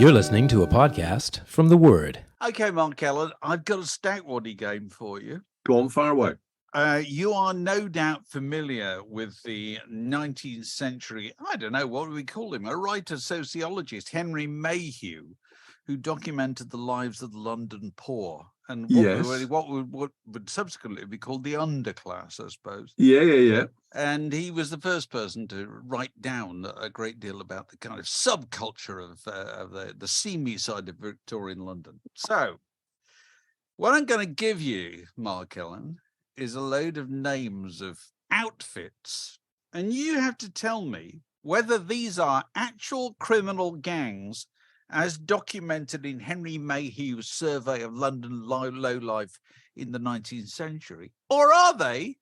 You're listening to a podcast from The Word. Okay, Mark Allen, I've got a stack waddy game for you. Go on, fire away. You are no doubt familiar with the 19th century, I don't know, what do we call him? A writer, sociologist, Henry Mayhew, who documented the lives of the London poor and what would subsequently be called the underclass, I suppose. Yeah. And he was the first person to write down a great deal about the kind of subculture of the seamy side of Victorian London. So what I'm going to give you, Mark Allen, is a load of names of outfits, and you have to tell me whether these are actual criminal gangs as documented in Henry Mayhew's survey of London lowlife in the 19th century, or are they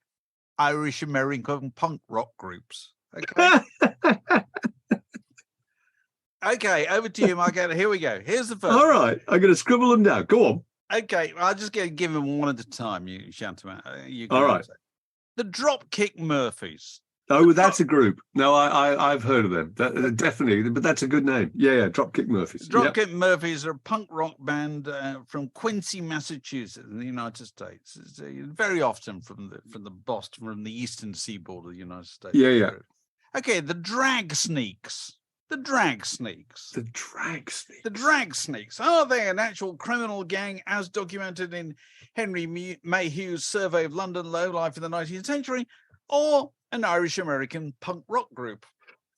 Irish American punk rock groups? Okay. Okay, over to you, Mark. Here we go. Here's the first. All right, I'm going to scribble them down. Go on. Okay, I'll just give them one at a time. You shout them out. All right. The Dropkick Murphys. Oh, that's a group. No, I've heard of them. Definitely, but that's a good name. Yeah, Dropkick Murphys. Dropkick Murphys are a punk rock band from Quincy, Massachusetts, in the United States. It's, very often from the eastern seaboard of the United States. Yeah. Okay, the Drag Sneaks. The Drag Sneaks. Are they an actual criminal gang as documented in Henry Mayhew's survey of London lowlife in the 19th century, or an Irish-American punk rock group?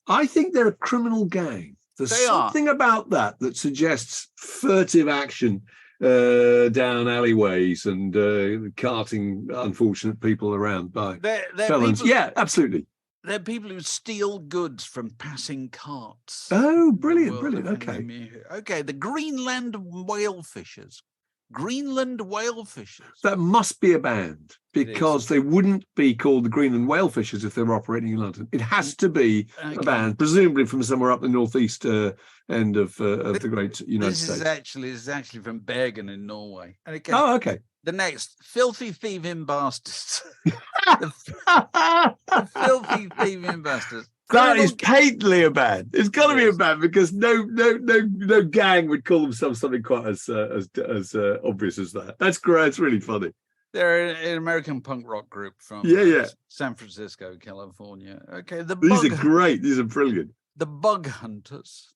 I think they're a criminal gang. There's something about that suggests furtive action down alleyways and carting unfortunate people around by felons. Yeah, absolutely. They're people who steal goods from passing carts. Oh, brilliant. Okay, the Greenland Whale Fishers. That must be a band, because they wouldn't be called the Greenland Whale Fishers if they were operating in London. It has to be a band, presumably from somewhere up the northeast end of the great United States. This is actually from Bergen in Norway. Okay. Oh, okay. The next, Filthy Thieving Bastards. the Filthy Thieving Bastards. That is patently a band. It's got to be a band, because no gang would call themselves something quite as obvious as that. That's great. It's really funny. They're an American punk rock group from San Francisco, California. Okay, these are great. These are brilliant. The Bug Hunters.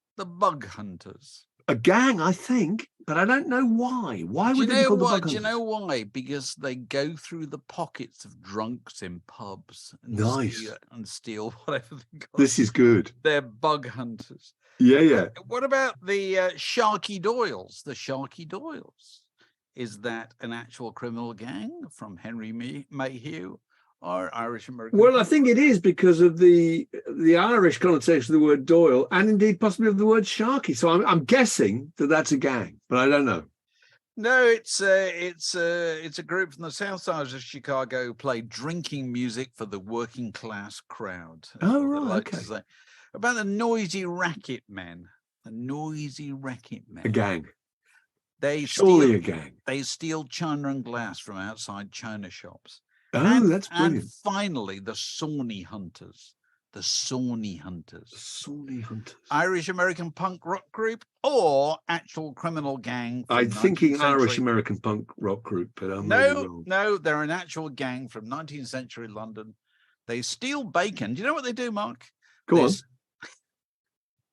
A gang, I think, but I don't know why. Why would they call the Bug Hunters? Do you know why? Because they go through the pockets of drunks in pubs and steal whatever they got. This is good. They're Bug Hunters. Yeah. What about the Sharky Doyles? The Sharky Doyles. Is that an actual criminal gang from Henry Mayhew or Irish American? Well, I think it is, because of the Irish connotation of the word Doyle, and indeed possibly of the word Sharky. So I'm guessing that that's a gang, but I don't know. No, it's a group from the south side of Chicago who play drinking music for the working class crowd. Oh, right, okay. About the Noisy Racket Men. A gang. Surely a gang. They steal china and glass from outside china shops. Oh, that's brilliant. And finally, the Sawney Hunters. Irish-American punk rock group or actual criminal gang? I'm thinking Irish-American punk rock group, but I'm No, they're an actual gang from 19th century London. They steal bacon. Do you know what they do, Mark? Go on.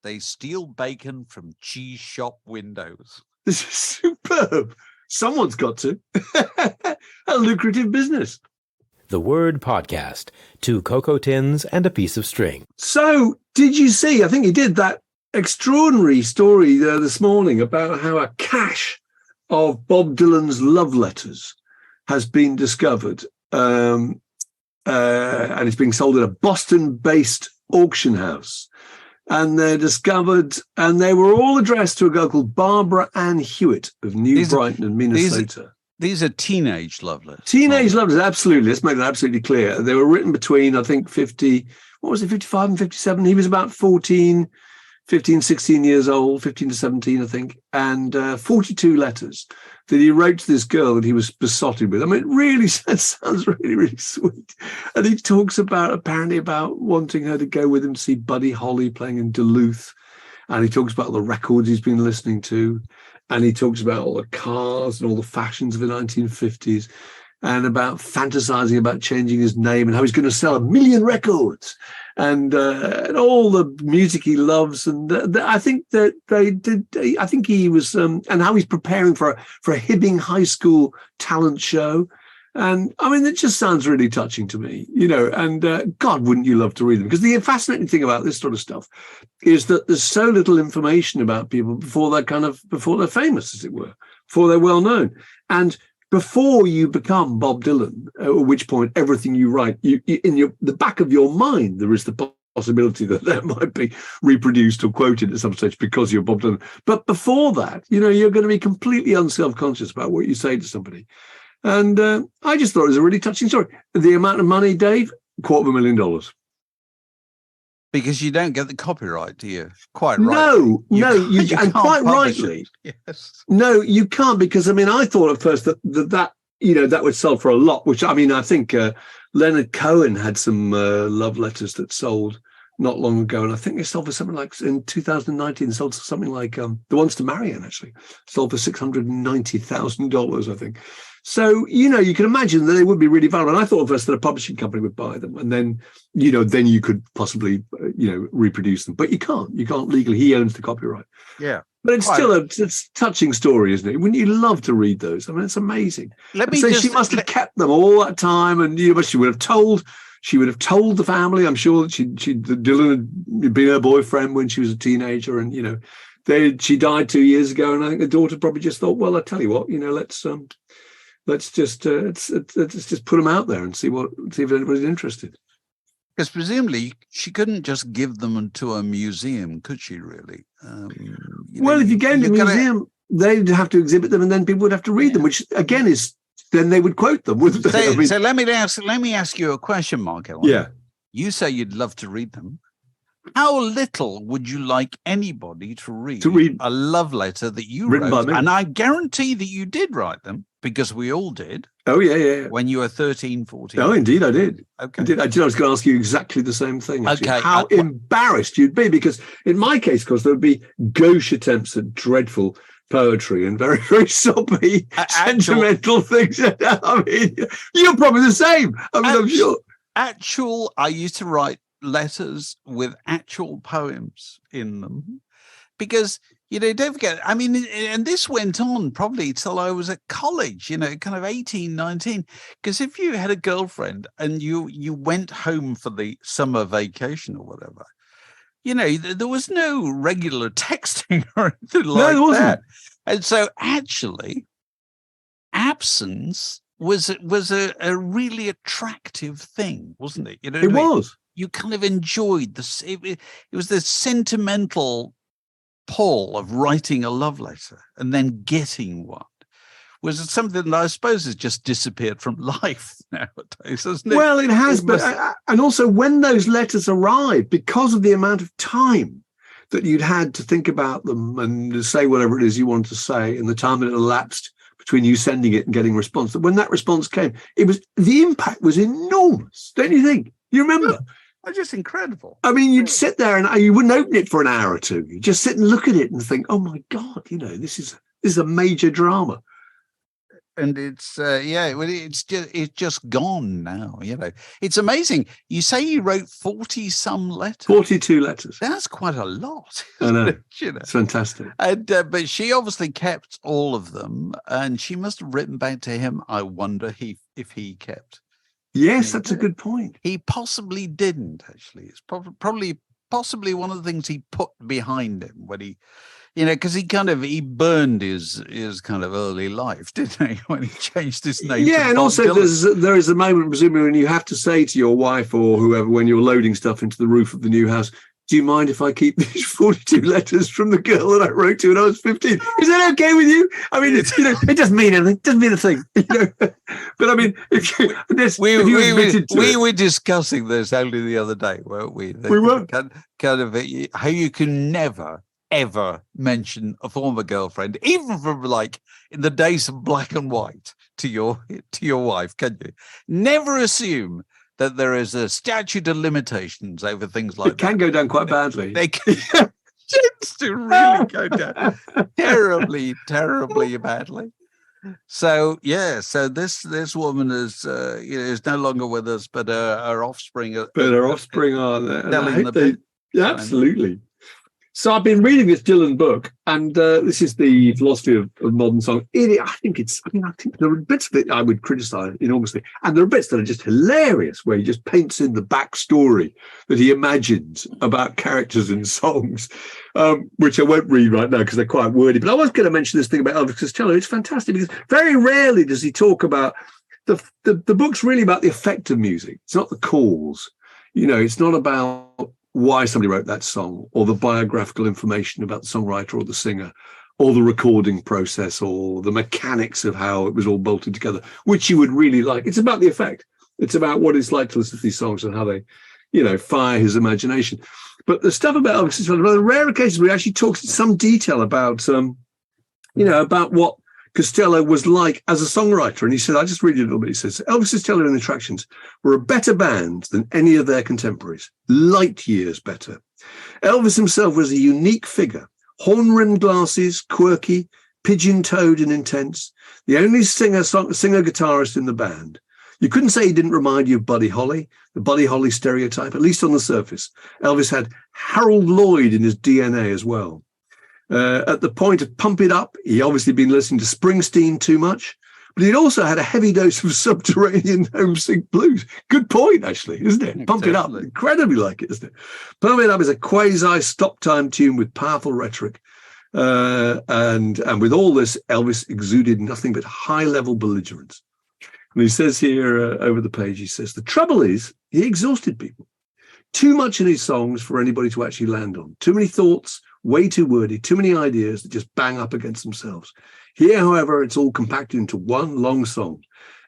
They steal bacon from cheese shop windows. This is superb. Someone's got to. A lucrative business. The Word Podcast. 2 cocoa tins and a piece of string. So, did you see, I think you did, that extraordinary story this morning about how a cache of Bob Dylan's love letters has been discovered, and it's being sold at a Boston-based auction house. And they're discovered, and they were all addressed to a girl called Barbara Ann Hewitt of New Brighton in Minnesota. These are teenage love letters. Teenage love letters, absolutely. Let's make that absolutely clear. They were written between, I think, 55 and 57. He was about 15, 16 years old, 15 to 17, I think, and 42 letters that he wrote to this girl that he was besotted with. I mean, it really sounds really, really sweet. And he talks apparently about wanting her to go with him to see Buddy Holly playing in Duluth. and he talks about all the records he's been listening to, and he talks about all the cars and all the fashions of the 1950s, and about fantasizing about changing his name and how he's going to sell 1 million records, and all the music he loves. And I think that they did. I think he was, and how he's preparing for a Hibbing High School talent show. And I mean, it just sounds really touching to me, and God, wouldn't you love to read them? Because the fascinating thing about this sort of stuff is that there's so little information about people before they're famous, as it were, before they're well known. And before you become Bob Dylan, at which point everything you write, in the back of your mind, there is the possibility that might be reproduced or quoted at some stage because you're Bob Dylan. But before that, you're going to be completely unself-conscious about what you say to somebody. And I just thought it was a really touching story. The amount of money, Dave, $250,000. Because you don't get the copyright, do you? Quite right. No, and quite rightly. Yes. No, you can't, because I thought at first that would sell for a lot. Which I think Leonard Cohen had some love letters that sold not long ago, and I think they sold for something like in 2019. Sold for something like The Ones to Marion actually sold for $690,000, I think. So, you can imagine that they would be really valuable. And I thought at first that a publishing company would buy them, and then you could possibly, reproduce them. But you can't legally. He owns the copyright. Yeah. But it's still it's a touching story, isn't it? Wouldn't you love to read those? I mean, it's amazing. She must have kept them all that time, and but she would have told the family. I'm sure that Dylan had been her boyfriend when she was a teenager, and she died 2 years ago, and I think the daughter probably just thought, well, I tell you what, let's just put them out there and see if anybody's interested. Because presumably she couldn't just give them to a museum, could she? Really? If you gave them to a museum, they'd have to exhibit them, and then people would have to read them, which again is then they would quote them, wouldn't they? So let me ask you a question, Mark Ellen. Yeah. You say you'd love to read them. How little would you like anybody to read a love letter that you wrote? By me. And I guarantee that you did write them, because we all did. Oh, yeah. When you were 13, 14. Oh, indeed, I did. Okay. I was going to ask you exactly the same thing. Actually. Okay. How embarrassed you'd be, because in my case, of course, there would be gauche attempts at dreadful poetry and very, very soppy, sentimental things. I mean, you're probably the same. I'm sure. I used to write letters with actual poems in them, because don't forget, and this went on probably till I was at college, kind of 18, 19, because if you had a girlfriend and you went home for the summer vacation or whatever, there was no regular texting or anything like that. And so actually absence was a really attractive thing, wasn't it? It was. You kind of enjoyed this. It was the sentimental pull of writing a love letter and then getting one. Was it something that I suppose has just disappeared from life nowadays, hasn't it? Well, it has, and also when those letters arrived, because of the amount of time that you'd had to think about them and to say whatever it is you wanted to say, and the time that elapsed between you sending it and getting a response, that when that response came, the impact was enormous, don't you think? You remember? Just incredible. I mean, you'd sit there and you wouldn't open it for an hour or two. You just sit and look at it and think, "Oh my God, this is a major drama." And it's it's just gone now. It's amazing. You say you wrote 40 some letters. 42 letters. That's quite a lot. I know. It's fantastic. And but she obviously kept all of them, and she must have written back to him. I wonder if he kept. Yes, that's a good point. He possibly didn't, actually. It's possibly one of the things he put behind him when he, because he burned his kind of early life, didn't he? When he changed his name. Yeah, and Bob also Dylan. there is a moment, presumably, when you have to say to your wife or whoever, when you're loading stuff into the roof of the new house, do you mind if I keep these 42 letters from the girl that I wrote to when I was 15? Is that okay with you? I mean, it doesn't mean anything. It doesn't mean a thing. But I mean, we were discussing this only the other day, weren't we? We were. Kind of how you can never, ever mention a former girlfriend, even from like in the days of black and white, to your wife, can you? Never assume that there is a statute of limitations over things like that. It can go down quite badly. tends to really go down terribly, terribly badly. So so this woman is no longer with us, but her offspring are. But her offspring are there. Telling the bit. Yeah, absolutely. So I've been reading this Dylan book, and this is the philosophy of modern song. I think there are bits of it I would criticise enormously, and there are bits that are just hilarious, where he just paints in the backstory that he imagines about characters in songs, which I won't read right now because they're quite wordy. But I was going to mention this thing about Elvis Costello. It's fantastic because very rarely does he talk about the book's really about the effect of music. It's not the cause. It's not about why somebody wrote that song, or the biographical information about the songwriter or the singer, or the recording process, or the mechanics of how it was all bolted together, which you would really like. It's about the effect. It's about what it's like to listen to these songs and how they, fire his imagination. But the stuff about Elvis is one of the rare occasions where he actually talks in some detail about, about what Costello was like as a songwriter. And he said, I just read it a little bit. He says, Elvis Costello and the Attractions were a better band than any of their contemporaries, light years better. Elvis himself was a unique figure, horn-rimmed glasses, quirky, pigeon-toed and intense, the only singer-guitarist in the band. You couldn't say he didn't remind you of Buddy Holly, the Buddy Holly stereotype, at least on the surface. Elvis had Harold Lloyd in his DNA as well. At the point of Pump It Up, he obviously been listening to Springsteen too much, but he'd also had a heavy dose of subterranean homesick blues. Good point, actually, isn't it? Pump It Up, incredibly like it, isn't it? Pump It Up is a quasi-stop-time tune with powerful rhetoric. And with all this, Elvis exuded nothing but high-level belligerence. And he says here over the page, he says, the trouble is he exhausted people. Too much in his songs for anybody to actually land on. Too many thoughts, way too wordy, too many ideas that just bang up against themselves. Here, however, it's all compacted into one long song.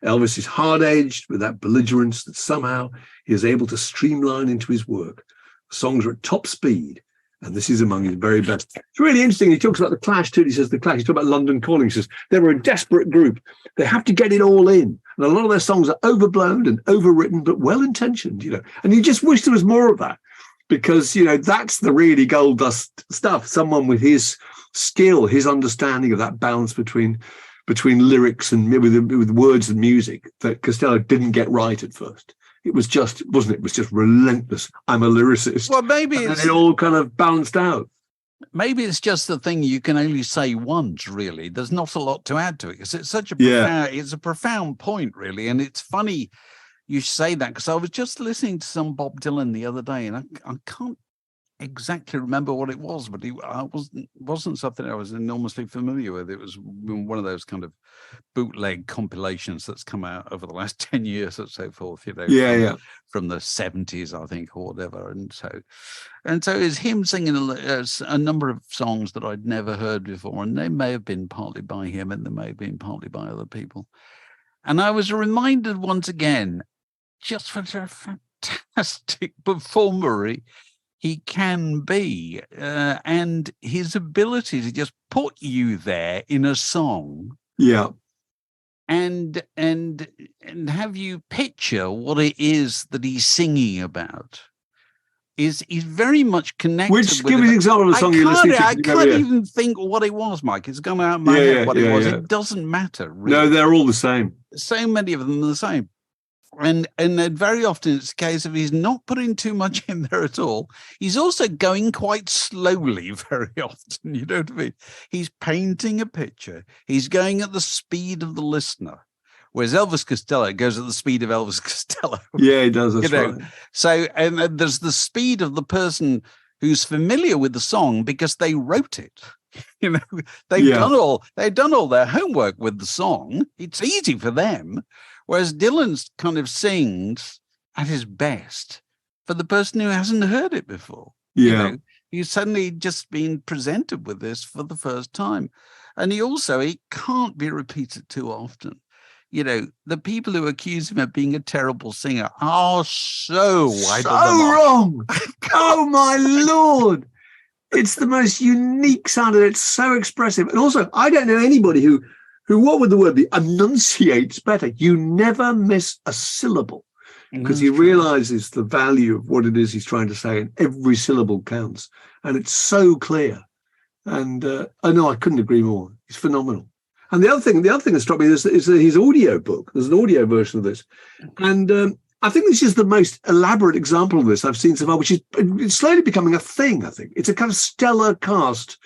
Elvis is hard-edged with that belligerence that somehow he is able to streamline into his work. The songs are at top speed, and this is among his very best. It's really interesting. He talks about the Clash too. He says the Clash. He talks about London Calling. He says they were a desperate group. They have to get it all in. And a lot of their songs are overblown and overwritten, but well-intentioned, And you just wish there was more of that because, that's the really gold dust stuff. Someone with his skill, his understanding of that balance between lyrics and with words and music that Costello didn't get right at first. It was just, wasn't it? It was just relentless. I'm a lyricist. Well, maybe it all kind of balanced out. Maybe it's just the thing you can only say once, really. There's not a lot to add to it because it's such a profound, it's a profound point, really. And it's funny you say that because I was just listening to some Bob Dylan the other day and I can't exactly remember what it was, but it wasn't something I was enormously familiar with. It was one of those kind of bootleg compilations that's come out over the last 10 years or so forth, from the 70s, I think, or whatever. And so it's him singing a number of songs that I'd never heard before, and they may have been partly by him and they may have been partly by other people. And I was reminded once again, just what a fantastic performer he can be, and his ability to just put you there in a song, and have you picture what it is that he's singing about. Is very much connected. Give me an example of a song you're listening to. I can't even think what it was, Mike. It's gone out of my head what it was. It doesn't matter. Really. No, they're all the same. So many of them are the same. And then very often it's a case of he's not putting too much in there at all. He's also going quite slowly very often, you know what I mean? He's painting a picture. He's going at the speed of the listener, whereas Elvis Costello goes at the speed of Elvis Costello. Yeah, he does. That's right. So and there's the speed of the person who's familiar with the song because they wrote it. They've done all their homework with the song. It's easy for them. Whereas Dylan's kind of sings at his best for the person who hasn't heard it before. He's suddenly just been presented with this for the first time. And he can't be repeated too often. The people who accuse him of being a terrible singer are so wrong. Oh, my Lord. It's the most unique sound, and it's so expressive. And also, I don't know anybody who what would the word be, enunciates better. You never miss a syllable. because he realizes the value of what it is he's trying to say, and every syllable counts, and it's so clear. And I couldn't agree more. He's phenomenal. And the other thing that struck me is his audiobook. There's an audio version of this, and I think this is the most elaborate example of this I've seen so far, which is it's slowly becoming a thing. I think it's a kind of stellar cast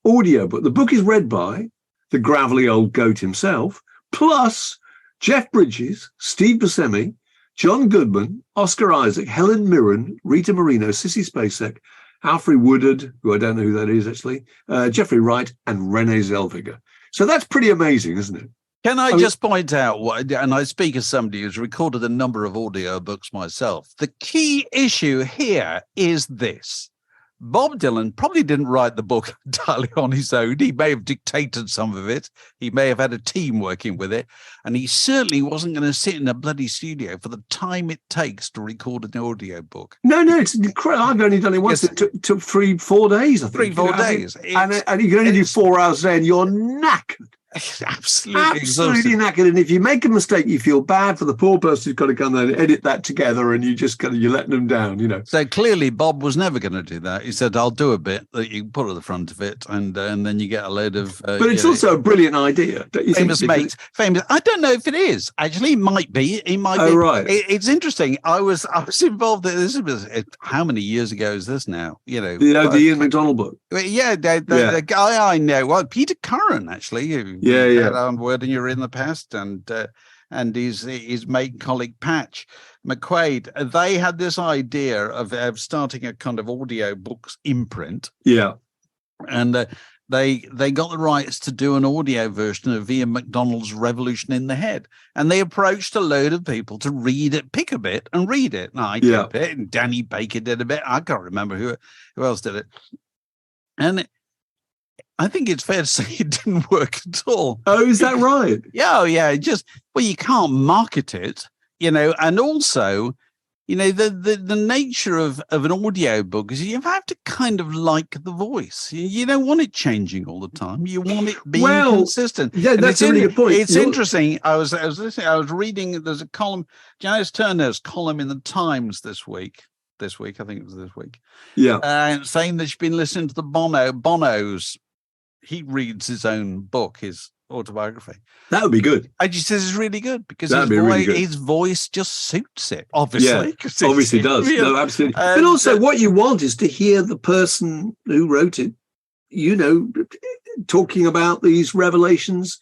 audiobook. The book is read by the gravelly old goat himself, plus Jeff Bridges, Steve Buscemi, John Goodman, Oscar Isaac, Helen Mirren, Rita Moreno, Sissy Spacek, Alfred Woodard, who I don't know who that is actually, Jeffrey Wright, and Renee Zellweger. So that's pretty amazing, isn't it? Can I just point out, and I speak as somebody who's recorded a number of audiobooks myself, the key issue here is this. Bob Dylan probably didn't write the book entirely on his own. He may have dictated some of it. He may have had a team working with it. And he certainly wasn't going to sit in a bloody studio for the time it takes to record an audiobook. No, it's incredible. I've only done it once. Yes. It took 3-4 days, I think. 3-4 days. And you can only do 4 hours a day, and you're knackered. Absolutely knackered. And if you make a mistake, you feel bad for the poor person who's got to come there and edit that together, and you're letting them down, you know. So clearly Bob was never going to do that. He said, I'll do a bit that you put at the front of it, and then you get a load of but it's also a brilliant idea, don't you famous think? Mates, famous. I don't know if it is actually. It might be. Right. It's interesting. I was involved in this. How many years ago is this now? You know, the Ian McDonald book. Yeah, the guy I know. Well, Peter Curran actually. Yeah. Word and you're in the past, and his mate colleague Patch McQuaid. They had this idea of starting a kind of audio books imprint. Yeah, and they got the rights to do an audio version of Ian McDonald's Revolution in the Head, and they approached a load of people to read it, pick a bit and read it. And I did a bit, and Danny Baker did a bit. I can't remember who else did it, and I think it's fair to say it didn't work at all. Oh, is that right? Yeah. You can't market it, you know, and also, you know, the nature of an audio book is you have to kind of like the voice. You don't want it changing all the time. You want it being consistent. Yeah, that's a really good point. It's interesting. I was listening. I was reading. There's a column, Janice Turner's column in the Times this week. I think it was this week. Yeah, saying that she's been listening to the Bono's. He reads his own book, his autobiography. That would be good. And she says it's really good because his voice just suits it, obviously. Yeah, obviously does. No, absolutely. But also what you want is to hear the person who wrote it, you know, talking about these revelations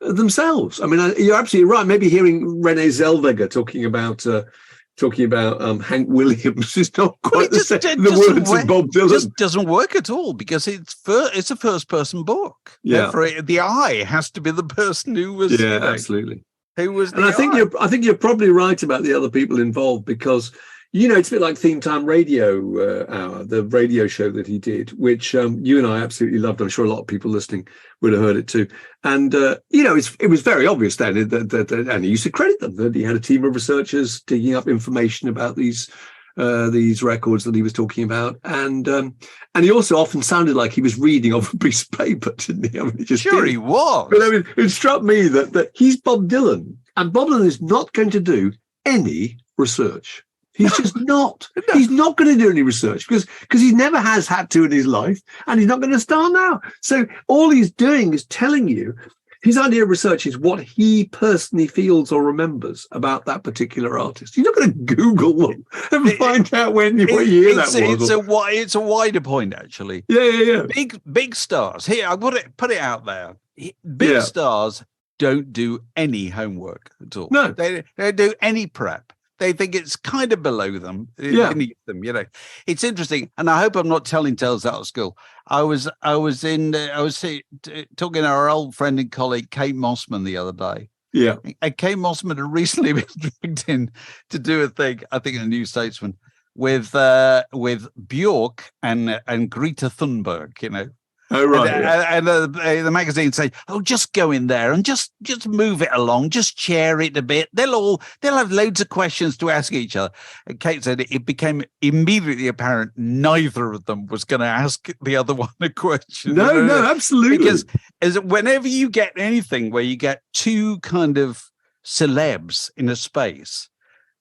themselves. I mean, you're absolutely right. Maybe hearing Renee Zellweger talking about Hank Williams is not quite the same. The words of Bob Dylan. It just doesn't work at all because it's a first-person book. Yeah, the I has to be the person who was. Yeah, absolutely. Who was? And I think you're probably right about the other people involved because, you know, it's a bit like Theme Time Radio Hour, the radio show that he did, which you and I absolutely loved. I'm sure a lot of people listening would have heard it too. And, you know, it was very obvious then that and he used to credit them, that he had a team of researchers digging up information about these records that he was talking about. And he also often sounded like he was reading off a piece of paper, didn't he? I mean, he was. But I mean, it struck me that he's Bob Dylan, and Bob Dylan is not going to do any research. He's just not. No. He's not going to do any research because he never has had to in his life, and he's not going to start now. So all he's doing is telling you his idea of research is what he personally feels or remembers about that particular artist. He's not going to Google them and find out what year that was. It's a wider point, actually. Yeah. Big stars. Here, I put it out there. Big stars don't do any homework at all. No, they don't do any prep. They think it's kind of below them, beneath them, you know. It's interesting, and I hope I'm not telling tales out of school. I was talking to our old friend and colleague Kate Mossman the other day. Yeah, and Kate Mossman had recently been dragged in to do a thing, I think, in the New Statesman with Bjork and Greta Thunberg, you know. Oh, right. And the magazine say, "Oh, just go in there and just move it along, just chair it a bit. They'll have loads of questions to ask each other." And Kate said it became immediately apparent neither of them was going to ask the other one a question. No, absolutely. Because whenever you get anything where you get two kind of celebs in a space,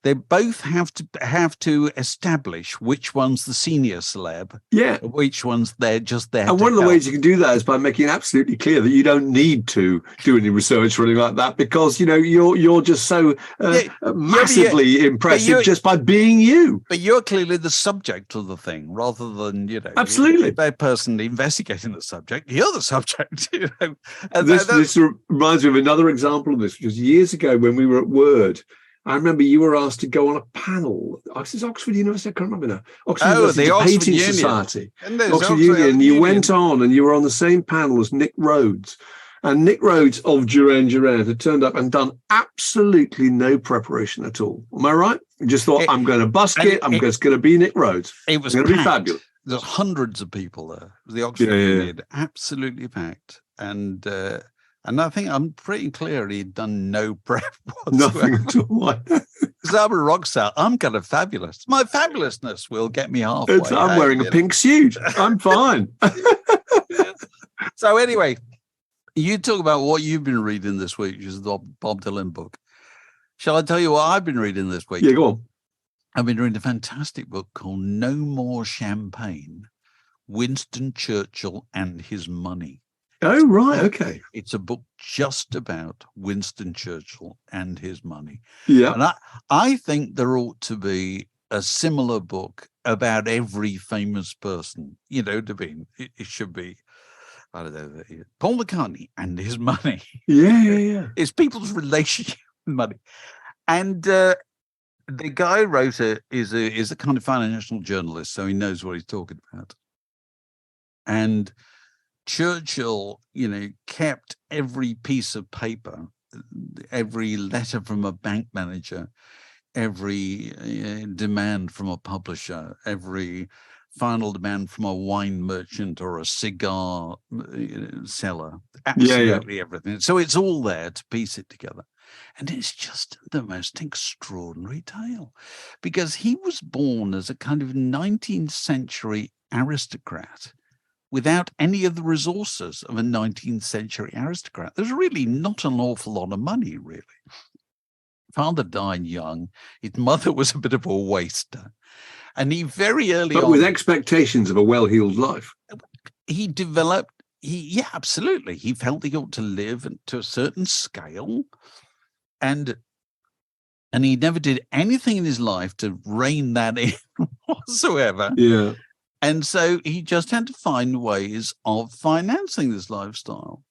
they both have to establish which one's the senior celeb, which one's they're just there. And one of the ways you can do that is by making it absolutely clear that you don't need to do any research or anything like that, because you're just so massively impressive just by being you. But you're clearly the subject of the thing, rather than absolutely a person investigating the subject. You're the subject. And this reminds me of another example of this, which was years ago when we were at Word. I remember you were asked to go on a panel. This is Oxford University. I can't remember now. Oxford University Painting Society. Oxford Union. You went on and you were on the same panel as Nick Rhodes. And Nick Rhodes of Duran Duran had turned up and done absolutely no preparation at all. Am I right? You just thought, I'm going to busk it. I'm just going to be Nick Rhodes. It was going to be fabulous. There's hundreds of people there. The Oxford Union, absolutely packed. And I think I'm pretty clear he'd done no prep whatsoever. Nothing at all. Because I'm a rock star. I'm kind of fabulous. My fabulousness will get me halfway. I'm wearing a pink suit. I'm fine. So anyway, you talk about what you've been reading this week, which is the Bob Dylan book. Shall I tell you what I've been reading this week? Yeah, go on. I've been reading a fantastic book called No More Champagne, Winston Churchill and His Money. Oh, right. Okay. It's a book just about Winston Churchill and his money. Yeah. And I think there ought to be a similar book about every famous person, it should be, I don't know, Paul McCartney and his money. Yeah. It's people's relationship with money. And the guy who wrote it is a kind of financial journalist, so he knows what he's talking about. And Churchill, kept every piece of paper, every letter from a bank manager, every demand from a publisher, every final demand from a wine merchant or a cigar seller, absolutely everything. So it's all there to piece it together. And it's just the most extraordinary tale, because he was born as a kind of 19th century aristocrat without any of the resources of a 19th century aristocrat. There's really not an awful lot of money, really. Father died young. His mother was a bit of a waster. And he very early on... But with expectations of a well-heeled life. He developed... absolutely. He felt he ought to live to a certain scale. And he never did anything in his life to rein that in whatsoever. Yeah. And so he just had to find ways of financing this lifestyle.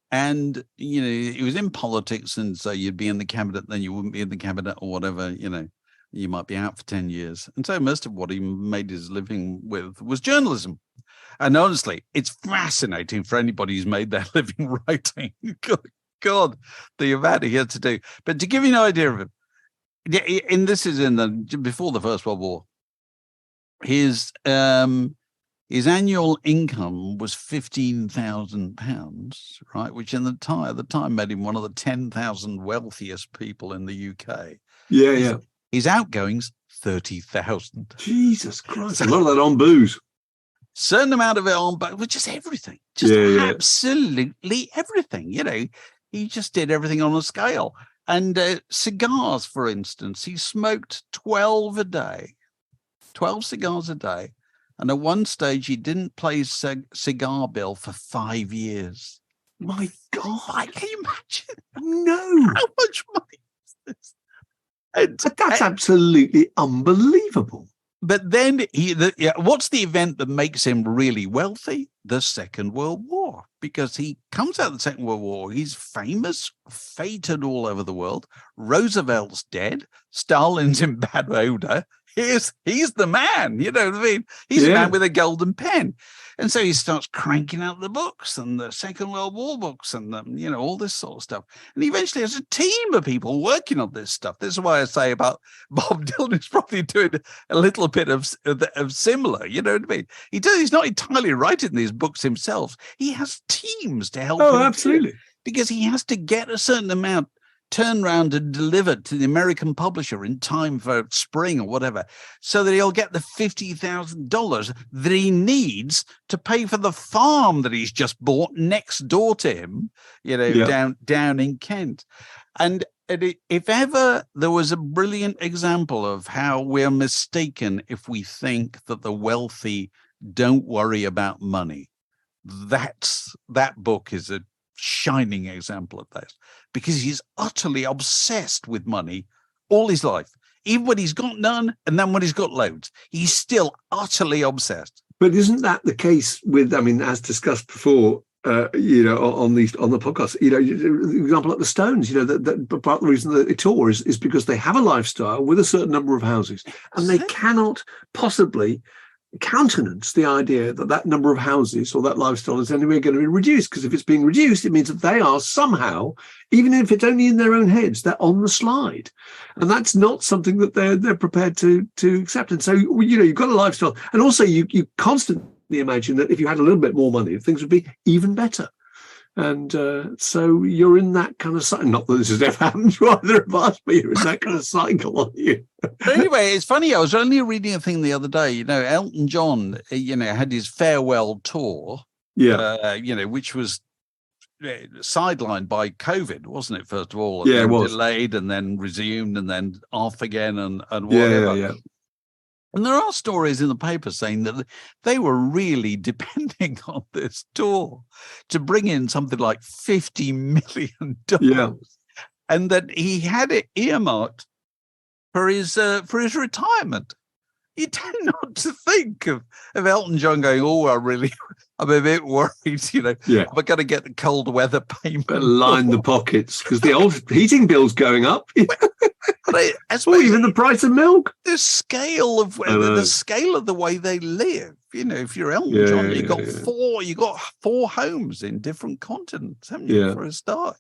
And, he was in politics, and so you'd be in the cabinet, then you wouldn't be in the cabinet or whatever, you might be out for 10 years. And so most of what he made his living with was journalism. And honestly, it's fascinating for anybody who's made their living writing. God, the amount he had to do. But to give you an idea of it, and this is before the First World War, his annual income was £15,000, right? Which at the time made him one of the 10,000 wealthiest people in the UK. Yeah. His outgoings, 30,000. Jesus Christ! A lot of that on booze. Certain amount of it on, but just everything, absolutely everything. He just did everything on a scale. And cigars, for instance, he smoked 12 a day. 12 cigars a day. And at one stage, he didn't pay his cigar bill for 5 years. My God. Can you imagine? No. How much money is this? That's absolutely unbelievable. But then what's the event that makes him really wealthy? The Second World War. Because he comes out of the Second World War. He's famous, feted all over the world. Roosevelt's dead. Stalin's in bad odor. He's the man, you know what I mean? He's a man with a golden pen. And so he starts cranking out the books and the Second World War books and, all this sort of stuff. And he eventually has a team of people working on this stuff. This is why I say about Bob Dylan is probably doing a little bit of similar, you know what I mean? He's not entirely writing these books himself. He has teams to help him. Oh, absolutely. Because he has to get a certain amount turned around and delivered to the American publisher in time for spring or whatever, so that he'll get the $50,000 that he needs to pay for the farm that he's just bought next door to him, down in Kent. And if ever there was a brilliant example of how we're mistaken if we think that the wealthy don't worry about money, that book is a shining example of that, because he's utterly obsessed with money all his life. Even when he's got none, and then when he's got loads, he's still utterly obsessed. But isn't that the case with, I mean, as discussed before, on the podcast, the example like the Stones, that part of the reason that they tour is because they have a lifestyle with a certain number of houses, and they cannot possibly countenance the idea that number of houses or that lifestyle is anywhere going to be reduced, because if it's being reduced, it means that they are somehow, even if it's only in their own heads, they're on the slide, and that's not something that they're prepared to accept. And so you've got a lifestyle, and also you constantly imagine that if you had a little bit more money, things would be even better. And so you're in that kind of cycle. Not that this has ever happened to either of us, but you're in that kind of cycle, aren't you? But anyway, it's funny. I was only reading a thing the other day. Elton John, had his farewell tour. Yeah. Which was sidelined by COVID, wasn't it? First of all, and it was delayed and then resumed and then off again and whatever. Yeah. And there are stories in the paper saying that they were really depending on this tour to bring in something like $50 million. Yeah. And that he had it earmarked for his retirement. You tend not to think of Elton John going, I'm a bit worried, Yeah. I'm going to get the cold weather payment. Better line the pockets, because the old heating bill's going up. Or even the price of milk. The scale of the way they live. If you're Elton John, you got four homes in different continents, haven't you? For a start,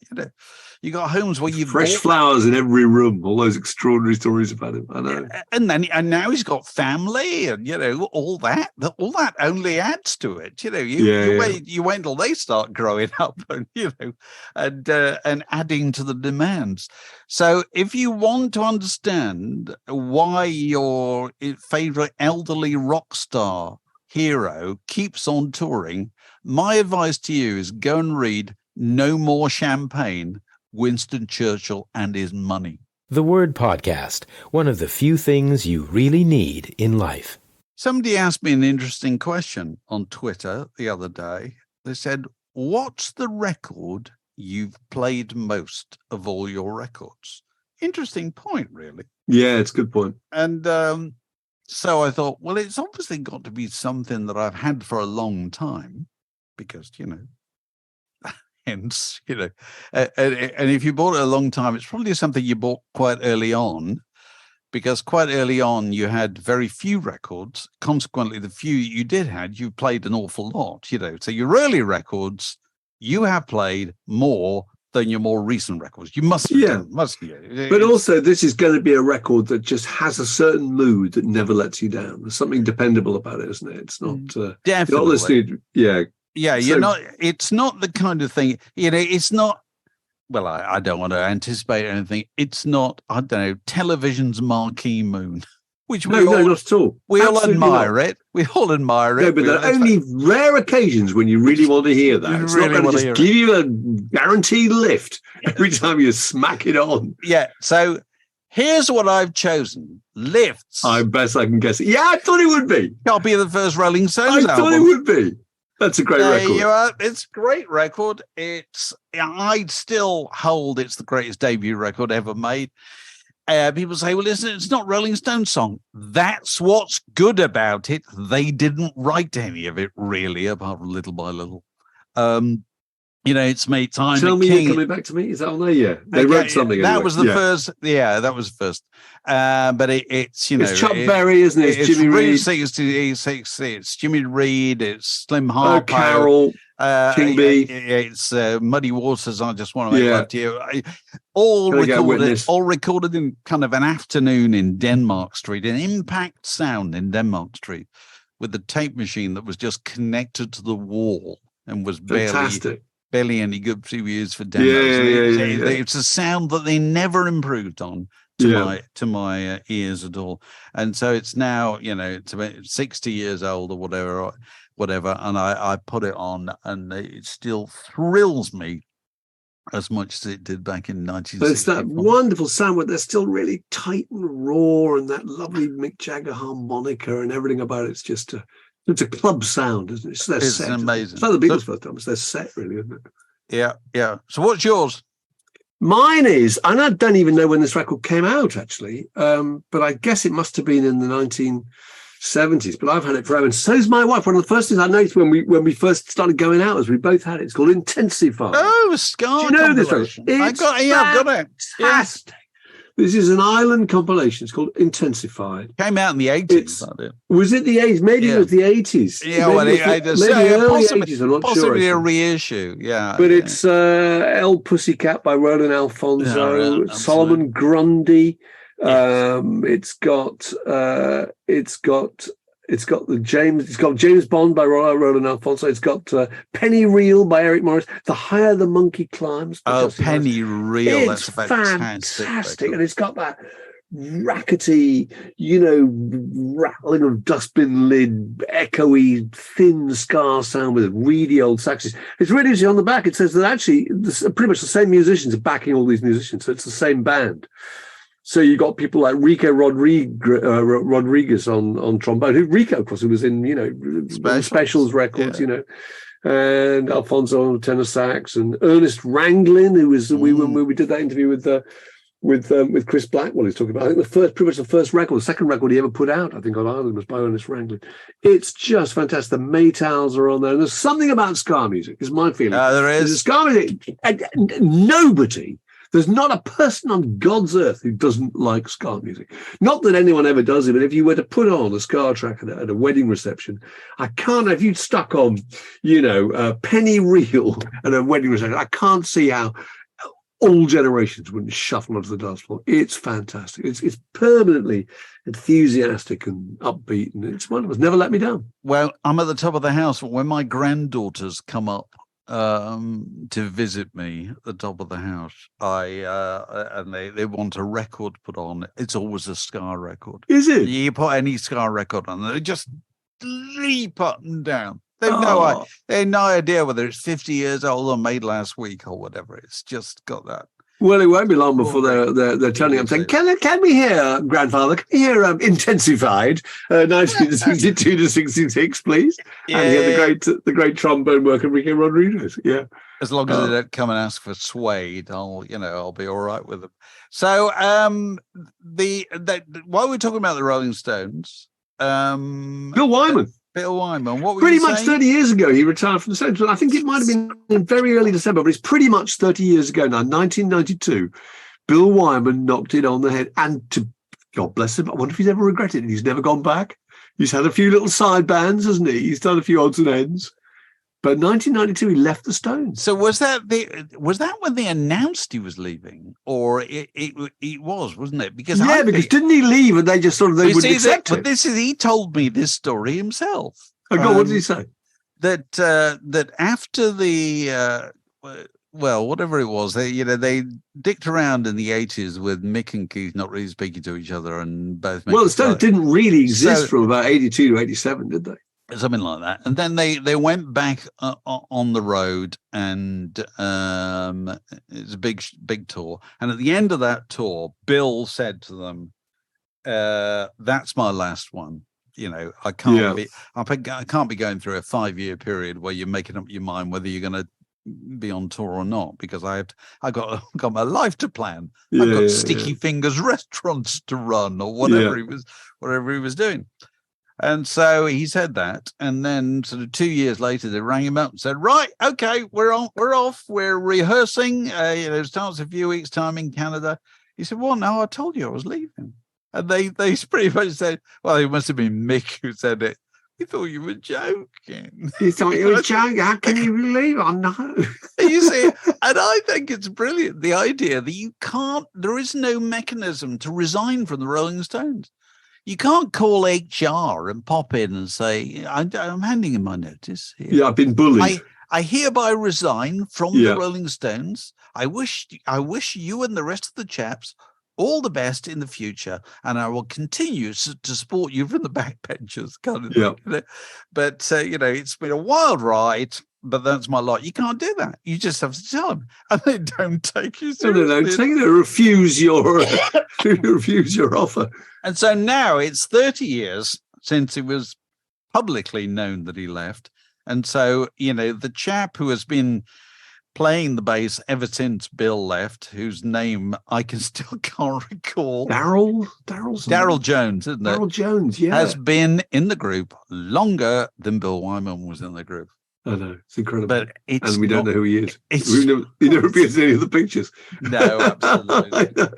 you got homes where you've fresh flowers in every room. All those extraordinary stories about him. I know. And now he's got family, and all that. All that only adds to it. You wait until they start growing up, and and adding to the demands. So if you want to understand why your favorite elderly rock star hero keeps on touring, my advice to you is go and read No More Champagne, Winston Churchill and His Money. The Word Podcast, one of the few things you really need in life. Somebody asked me an interesting question on Twitter the other day. They said, what's the record you've played most of all your records? Interesting point, really. Yeah, it's a good point. And so I thought, well, it's obviously got to be something that I've had for a long time, because, hence, and if you bought it a long time, it's probably something you bought quite early on, because quite early on you had very few records. Consequently, the few you did had, you played an awful lot, So your early records, you have played more than your more recent records. You must have done, mustn't you? But also, this is going to be a record that just has a certain mood that never lets you down. There's something dependable about it, isn't it? It's not definitely. You're not listening. You're not. It's not the kind of thing. It's not. Well, I don't want to anticipate anything. It's not. I don't know. Television's marquee moon. Which not at all. We all admire it. We all admire it. No, but there are only rare occasions when you really want to hear that. It's not going to just give you a guaranteed lift every time you smack it on. Yeah. So here's what I've chosen: Lifts. I best I can guess it. Yeah, I thought it would be. Copy of the first Rolling Stones album. I thought it would be. That's a great record. You are. It's a great record. I'd still hold it's the greatest debut record ever made. People say, well, listen, it's not Rolling Stones song. That's what's good about it. They didn't write any of it, really, apart from Little by Little. It's made time. Tell me You're Coming Back to Me. Is that on there? Yeah. They wrote something. That was the first. Yeah, that was the first. But it's It's Chuck Berry, isn't it? It's Jimmy Reed. It's Jimmy Reed. It's Slim Harpo. Carol. King B. It's Muddy Waters. I Just Want to Make Love to You. All recorded in kind of an afternoon in Denmark Street, an impact sound in Denmark Street, with the tape machine that was just connected to the wall and was barely any good to use for demos. It's a sound that they never improved on to my ears at all. And so it's now, it's about 60 years old or whatever, and I put it on, and it still thrills me as much as it did back in But it's 1964. that wonderful sound where they're still really tight and raw, and that lovely Mick Jagger harmonica and everything about it's a club sound, isn't it? It's their It's set. amazing. It's like the Beatles first album. It's their set, really, isn't it? Yeah. So what's yours? Mine is, and I don't even know when this record came out, actually, but I guess it must have been in the 1970s, but I've had it forever, and so's my wife. One of the first things I noticed when we first started going out is we both had it. It's called Intensify. Oh, a Scar. Do you know this compilation. one? I've got it. Fantastic. This is an island compilation. It's called Intensified. Came out in the 80s. Was it the 80s? Maybe it was the 80s. Yeah, well, maybe early 80s. I'm not sure. Possibly a reissue. Yeah, but it's El Pussycat by Roland Alfonso, Solomon Grundy. It's got James Bond by Roland Alfonso. It's got Penny Reel by Eric Morris. The Higher the Monkey Climbs. Oh, Penny Reel! It's that's fantastic, and it's got that rackety, rattling of dustbin lid, echoey, thin Scar sound with reedy old saxes. It's really interesting. On the back, it says that actually pretty much the same musicians are backing all these musicians, so it's the same band. So you got people like Rico Rodriguez on trombone. Rico, of course, who was in Specials records, and Alfonso on tenor sax, and Ernest Ranglin, who was when we did that interview with Chris Blackwell. He's talking about, I think pretty much the first record, the second record he ever put out, I think on Ireland, was by Ernest Ranglin. It's just fantastic. The Maytals are on there, and there's something about ska music. Is my feeling. There is. There's ska music. There's not a person on God's earth who doesn't like ska music. Not that anyone ever does it, but if you were to put on a ska track at a wedding reception, if you stuck on, Penny Reel at a wedding reception, I can't see how all generations wouldn't shuffle onto the dance floor. It's fantastic. It's permanently enthusiastic and upbeat, and it's wonderful. It's never let me down. Well, I'm at the top of the house when my granddaughters come up to visit me at the top of the house. And they want a record put on. It's always a ska record. Is it? You put any ska record on, they just leap up and down. They have no idea whether it's 50 years old or made last week or whatever. It's just got that. Well, it won't be long before they're turning up saying, can we hear, grandfather, can we hear Intensified, 1962 to 66, please? Yeah. And hear the great trombone worker, Rico Rodriguez. Yeah. As long as they don't come and ask for Suede, I'll be all right with them. So while we're talking about the Rolling Stones, Bill Wyman. What were pretty you much saying? 30 years ago, he retired from the Stones. I think it might have been in very early December, but it's pretty much 30 years ago now, 1992. Bill Wyman knocked it on the head. And God bless him, I wonder if he's ever regretted it. He's never gone back. He's had a few little side bands, hasn't he? He's done a few odds and ends. But 1992, he left the Stones. So was that when they announced he was leaving, or it was, wasn't it? Because didn't he leave and they just sort of wouldn't accept it? But he told me this story himself. Oh God, what did he say? That after the whatever it was, they dicked around in the 80s with Mick and Keith not really speaking to each other, and both. Well, the Stones didn't really exist from about 82 to 87, did they? Something like that. And then they went back on the road, and it's a big tour. And at the end of that tour, Bill said to them, that's my last one. I can't be going through a 5-year period where you're making up your mind whether you're going to be on tour or not, because I got my life to plan. I've got Sticky Fingers restaurants to run, or whatever he was doing. And so he said that, and then sort of 2 years later, they rang him up and said, "Right, okay, we're off. We're rehearsing. It starts a few weeks' time in Canada." He said, "Well, no, I told you I was leaving." And they pretty much said, "Well, it must have been Mick who said it. We thought you were joking." You thought you were joking? How can you believe? I know. You see, and I think it's brilliant, the idea that there is no mechanism to resign from the Rolling Stones. You can't call HR and pop in and say, I'm handing in my notice here. Yeah, I've been bullied. I hereby resign from the Rolling Stones. I wish you and the rest of the chaps all the best in the future, and I will continue to support you from the backbenchers, kind of Yeah. thing. You know? But it's been a wild ride, but that's my lot. You can't do that. You just have to tell them, and they don't take you seriously. No. Refuse your offer. And so now it's 30 years since it was publicly known that he left, and so the chap who has been playing the bass ever since Bill left, whose name I still can't recall. Daryl Jones, isn't it? Daryl Jones, yeah. Has been in the group longer than Bill Wyman was in the group. I know, it's incredible. But and we don't know who he is. He never appears in any of the pictures. No, absolutely. I know.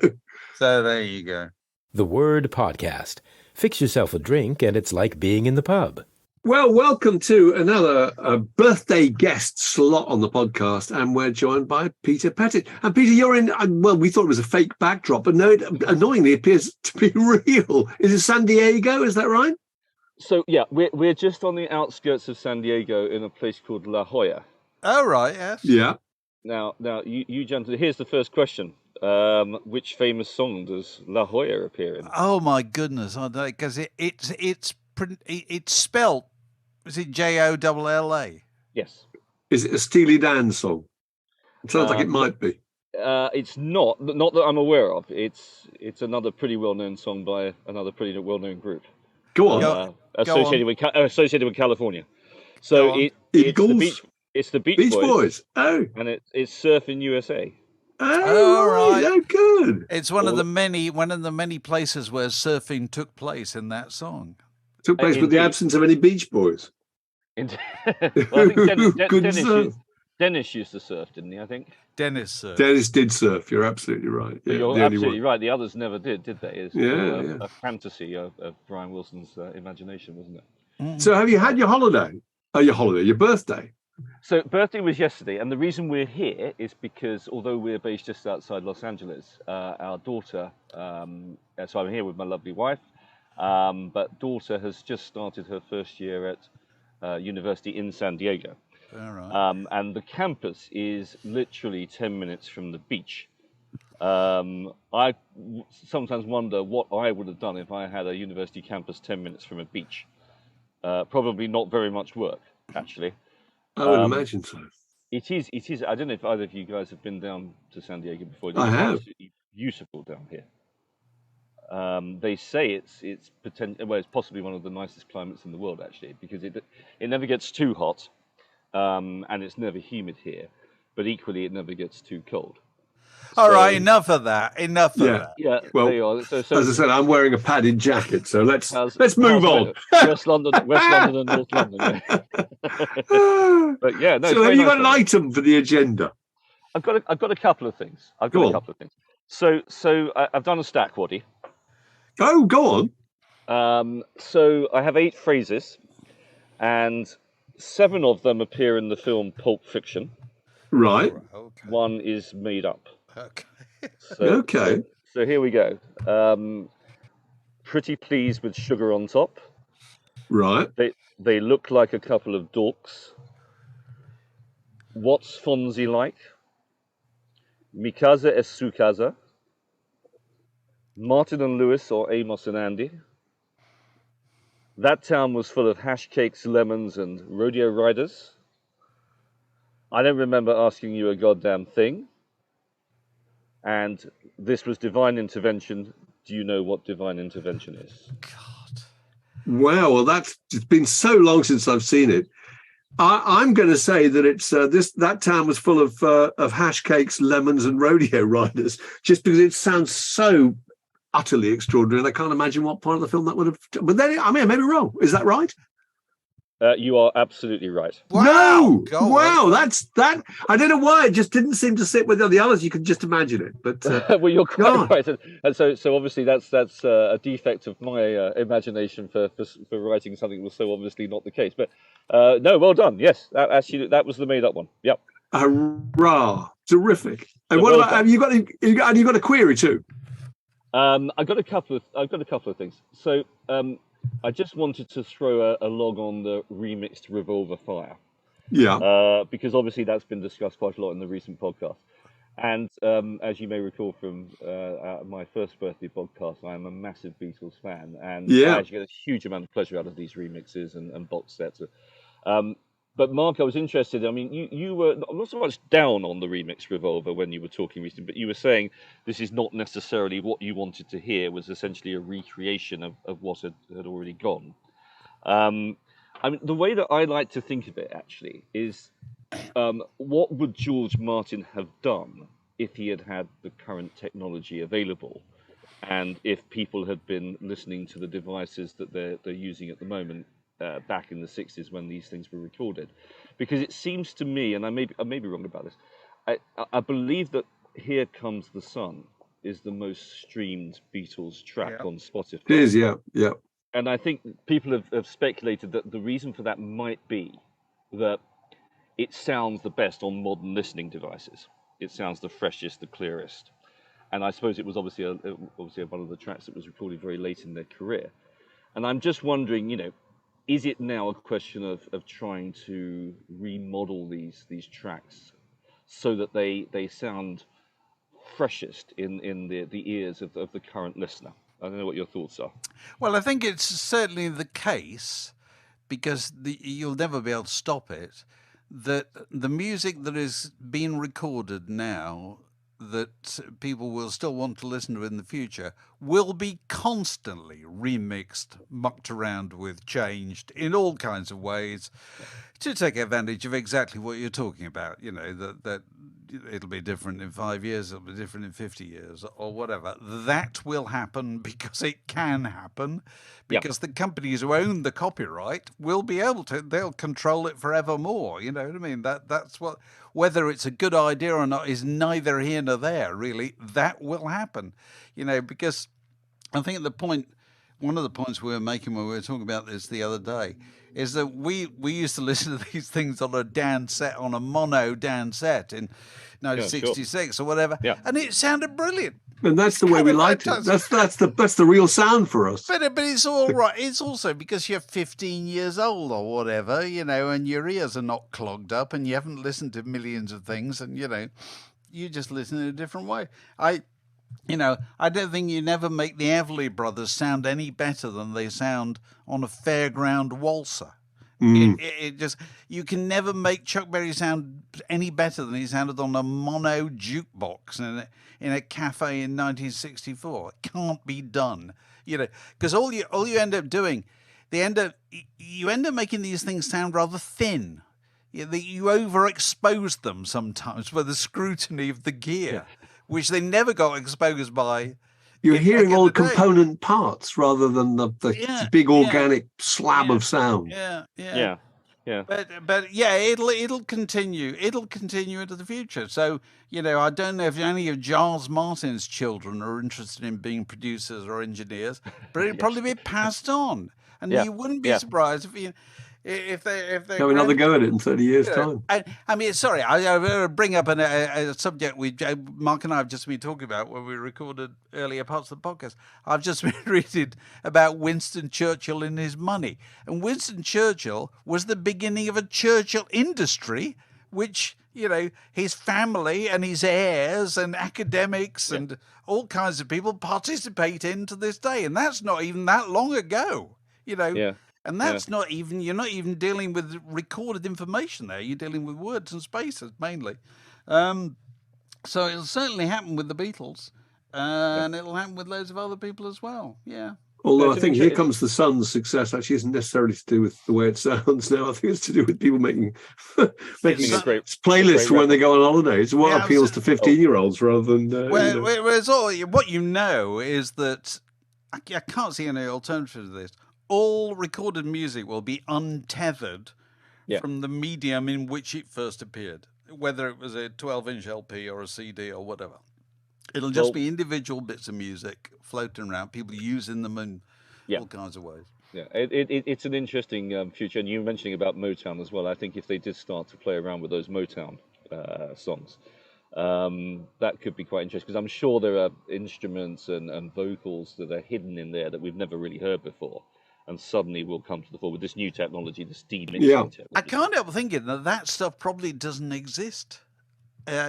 So there you go. The Word Podcast. Fix yourself a drink and it's like being in the pub. Well, welcome to another birthday guest slot on the podcast, and we're joined by Peter Petyt. And Peter, you're in, we thought it was a fake backdrop, but no, it annoyingly appears to be real. Is it San Diego? Is that right? So, yeah, we're just on the outskirts of San Diego in a place called La Jolla. Oh, right, yes. Yeah. Now, you gentlemen, here's the first question. Which famous song does La Jolla appear in? Oh, my goodness. Because it's spelt, is it Jolla? Yes. Is it a Steely Dan song? It sounds like it might be. It's not that I'm aware of. It's another pretty well-known song by another pretty well-known group. Go on. Associated with California. So it's the Beach Boys. Oh. And it's Surfing USA. Oh, right. Oh, good. It's one of the many places where surfing took place in that song. Took place with the absence of any Beach Boys. Well, I think Dennis used to surf, didn't he? I think Dennis surfed. Dennis did surf. You're absolutely right. Yeah, you're absolutely right. The others never did they? It's a fantasy of Brian Wilson's imagination, wasn't it? Mm. So, have you had your holiday? Your birthday? So, birthday was yesterday, and the reason we're here is because although we're based just outside Los Angeles, our daughter. So I'm here with my lovely wife, but daughter has just started her first year at university in San Diego. All right. And the campus is literally 10 minutes from the beach. I sometimes wonder what I would have done if I had a university campus 10 minutes from a beach. Probably not very much work, actually. I would imagine so. It is. I don't know if either of you guys have been down to San Diego before. I have. It's beautiful down here. They say it's possibly one of the nicest climates in the world, actually, because it never gets too hot, and it's never humid here, but equally it never gets too cold. All right, enough of that. Yeah. Well, there you are. So, as I said, I'm wearing a padded jacket, so let's move on. West London, and North London. Yeah. But yeah, no. So have you got an item for the agenda? I've got a couple of things. So I've done a stack waddy. Oh, go on. So I have 8 phrases, and 7 of them appear in the film Pulp Fiction. Right. Okay. 1 is made up. Okay. So here we go. Pretty pleased with sugar on top. Right. They look like a couple of dorks. What's Fonzie like? Mi casa es su casa. Martin and Lewis or Amos and Andy. That town was full of hash cakes, lemons, and rodeo riders. I don't remember asking you a goddamn thing. And this was divine intervention. Do you know what divine intervention is? God. Wow. Well, it's been so long since I've seen it. I'm going to say that it's that town was full of hash cakes, lemons, and rodeo riders. Just because it sounds so utterly extraordinary, and I can't imagine what part of the film that would have. But then, I may be wrong. Is that right? You are absolutely right. Wow! No! Wow, that's that. I don't know why it just didn't seem to sit with the others. You can just imagine it, but well, you're quite right. And so obviously that's a defect of my imagination for writing something that was so obviously not the case. But no, well done. Yes, that was the made up one. Yep. Hurrah! Terrific. And So what well about done. have you got a query too? I've got a couple of things. So I just wanted to throw a log on the remixed Revolver Fire. Yeah. Because obviously that's been discussed quite a lot in the recent podcast. And as you may recall from my first birthday podcast, I am a massive Beatles fan, and I Yeah. actually get a huge amount of pleasure out of these remixes and box sets. Um, but Mark, I was interested. I mean, you were not so much down on the remix Revolver when you were talking recently, but you were saying this is not necessarily what you wanted to hear. Was essentially a recreation of what had already gone. I mean, the way that I like to think of it actually is, what would George Martin have done if he had had the current technology available, and if people had been listening to the devices that they're using at the moment back in the 60s when these things were recorded? Because it seems to me, and I may be wrong about this, I believe that Here Comes the Sun is the most streamed Beatles track on Spotify. It is, yeah. And I think people have speculated that the reason for that might be that it sounds the best on modern listening devices. It sounds the freshest, the clearest. And I suppose it was obviously one of the tracks that was recorded very late in their career. And I'm just wondering, is it now a question of trying to remodel these tracks so that they sound freshest in the ears of the current listener? I don't know what your thoughts are. Well, I think it's certainly the case, because you'll never be able to stop it, that the music that is being recorded now that people will still want to listen to in the future will be constantly remixed, mucked around with, changed in all kinds of ways to take advantage of exactly what you're talking about. That it'll be different in 5 years, it'll be different in 50 years or whatever. That will happen because it can happen, because the companies who own the copyright will be able to, they'll control it forevermore. You know what I mean? That's what, whether it's a good idea or not is neither here nor there, really. That will happen, because I think one of the points we were making when we were talking about this the other day is that we used to listen to these things on a mono Dan set in 1966 or whatever, and it sounded brilliant. And that's the way we liked it. That's the real sound for us. But it's all right. It's also because you're 15 years old or whatever, and your ears are not clogged up, and you haven't listened to millions of things, and you just listen in a different way. I don't think you never make the Everly Brothers sound any better than they sound on a fairground waltzer. It just, you can never make Chuck Berry sound any better than he sounded on a mono jukebox in a cafe in 1964. It can't be done, because all you end up doing, you end up making these things sound rather thin. You overexpose them sometimes with the scrutiny of the gear, which they never got exposed by. You're hearing all the component parts rather than the big organic slab of sound. Yeah. But it'll continue. It'll continue into the future. So, I don't know if any of Giles Martin's children are interested in being producers or engineers, but it'll probably be passed on. And you wouldn't be surprised if they have another go at it in 30 years' time. I mean, sorry, I bring up a subject Mark and I have just been talking about when we recorded earlier parts of the podcast. I've just been reading about Winston Churchill and his money. And Winston Churchill was the beginning of a Churchill industry, which, his family and his heirs and academics and all kinds of people participate in to this day. And that's not even that long ago, And that's not even, you're not even dealing with recorded information there. You're dealing with words and spaces mainly. So it'll certainly happen with the Beatles, and it'll happen with loads of other people as well. Yeah. Although I think Here Comes the Sun's success actually isn't necessarily to do with the way it sounds now. I think it's to do with people making playlists for when they go on holiday. It's what appeals to 15-year-olds rather than... what you know is that I can't see any alternative to this. All recorded music will be untethered from the medium in which it first appeared, whether it was a 12-inch LP or a CD or whatever. It'll just be individual bits of music floating around, people using them in all kinds of ways. Yeah, it's an interesting future. And you were mentioning about Motown as well. I think if they did start to play around with those Motown songs, that could be quite interesting, because I'm sure there are instruments and vocals that are hidden in there that we've never really heard before. And suddenly we'll come to the fore with this new technology, this demixing technology. I can't help thinking that stuff probably doesn't exist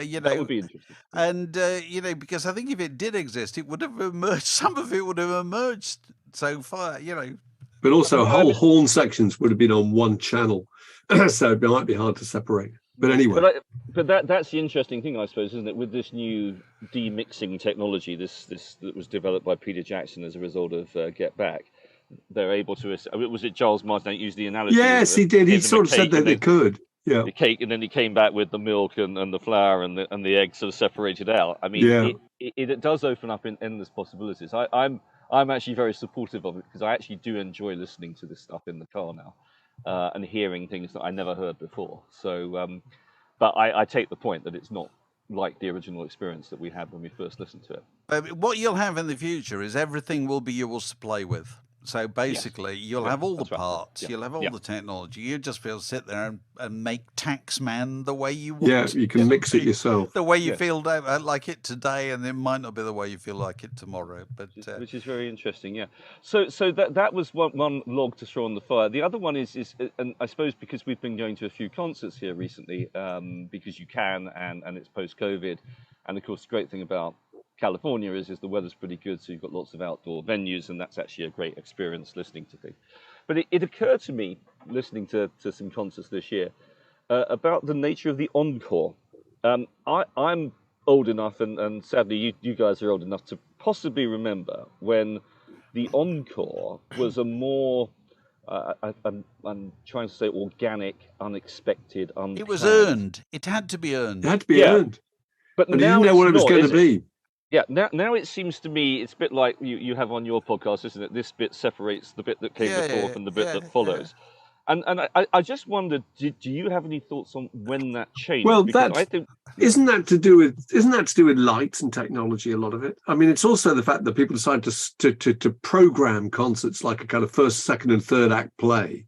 You That know, would be interesting. and you know, because I think if it did exist, it would have emerged. Some of it would have emerged so far. You know, But also, No, whole horn sections would have been on one channel, so it might be hard to separate. But anyway, but that's the interesting thing, I suppose, isn't it? With this new demixing technology, this that was developed by Peter Jackson as a result of Get Back, they're able to. Was it Charles Martin that used the analogy? yes, he did. He sort of said that they could. Yeah, the cake, and then he came back with the milk and the flour and the eggs sort of separated out. I mean, Yeah. it does open up in endless possibilities. I'm actually very supportive of it because I actually do enjoy listening to this stuff in the car now, and hearing things that I never heard before. So, but I take the point that it's not like the original experience that we had when we first listened to it. what you'll have in the future is everything will be yours to play with. So basically, you'll have all the that's right. parts, Yeah. you'll have all Yeah. the technology. You just be able to sit there and make Taxman the way you want. yeah, you can mix it be, yourself. the way you Yeah. feel like it today, and it might not be the way you feel like it tomorrow. But Which is very interesting, yeah. So that was one log to throw on the fire. The other one is, and I suppose because we've been going to a few concerts here recently, because you can, and it's post-COVID, and of course the great thing about California is the weather's pretty good, so you've got lots of outdoor venues, and that's actually a great experience listening to things. But it occurred to me, listening to some concerts this year, about the nature of the encore. I'm old enough, and sadly you guys are old enough to possibly remember when the encore was a more, I'm trying to say organic, unexpected, unplanned. it was earned. It had to be earned. It had to be earned. But And you now didn't know it's what it was not, going is to it? be. Yeah, now it seems to me it's a bit like you have on your podcast, isn't it? This bit separates the bit that came before from the bit that follows. And I just wondered, do you have any thoughts on when that changed? Well, because I think isn't that to do with lights and technology? A lot of it. I mean, it's also the fact that people decide to program concerts like a kind of first, second, and third act play.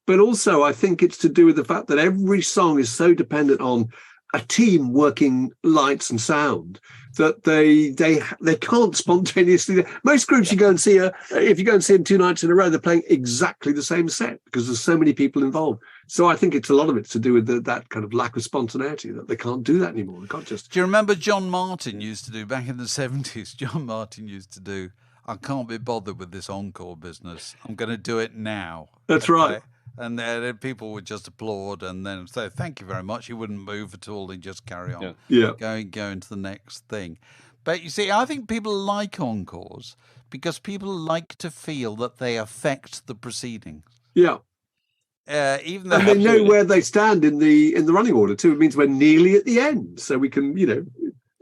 But also, I think it's to do with the fact that every song is so dependent on a team working lights and sound that they can't spontaneously. Most groups you go and see, if you go and see them 2 nights in a row, they're playing exactly the same set because there's so many people involved. So I think it's a lot of it's to do with that kind of lack of spontaneity, that they can't do that anymore. They can't just. Do you remember John Martin used to do back in the 70s? John Martin used to do, I can't be bothered with this encore business. I'm going to do it now. That's right. And then people would just applaud and then say, thank you very much. He wouldn't move at all. He'd just carry on going to the next thing. But you see, I think people like encores because people like to feel that they affect the proceedings. Yeah. Even though And they know where they stand in the running order too. It means we're nearly at the end. So we can,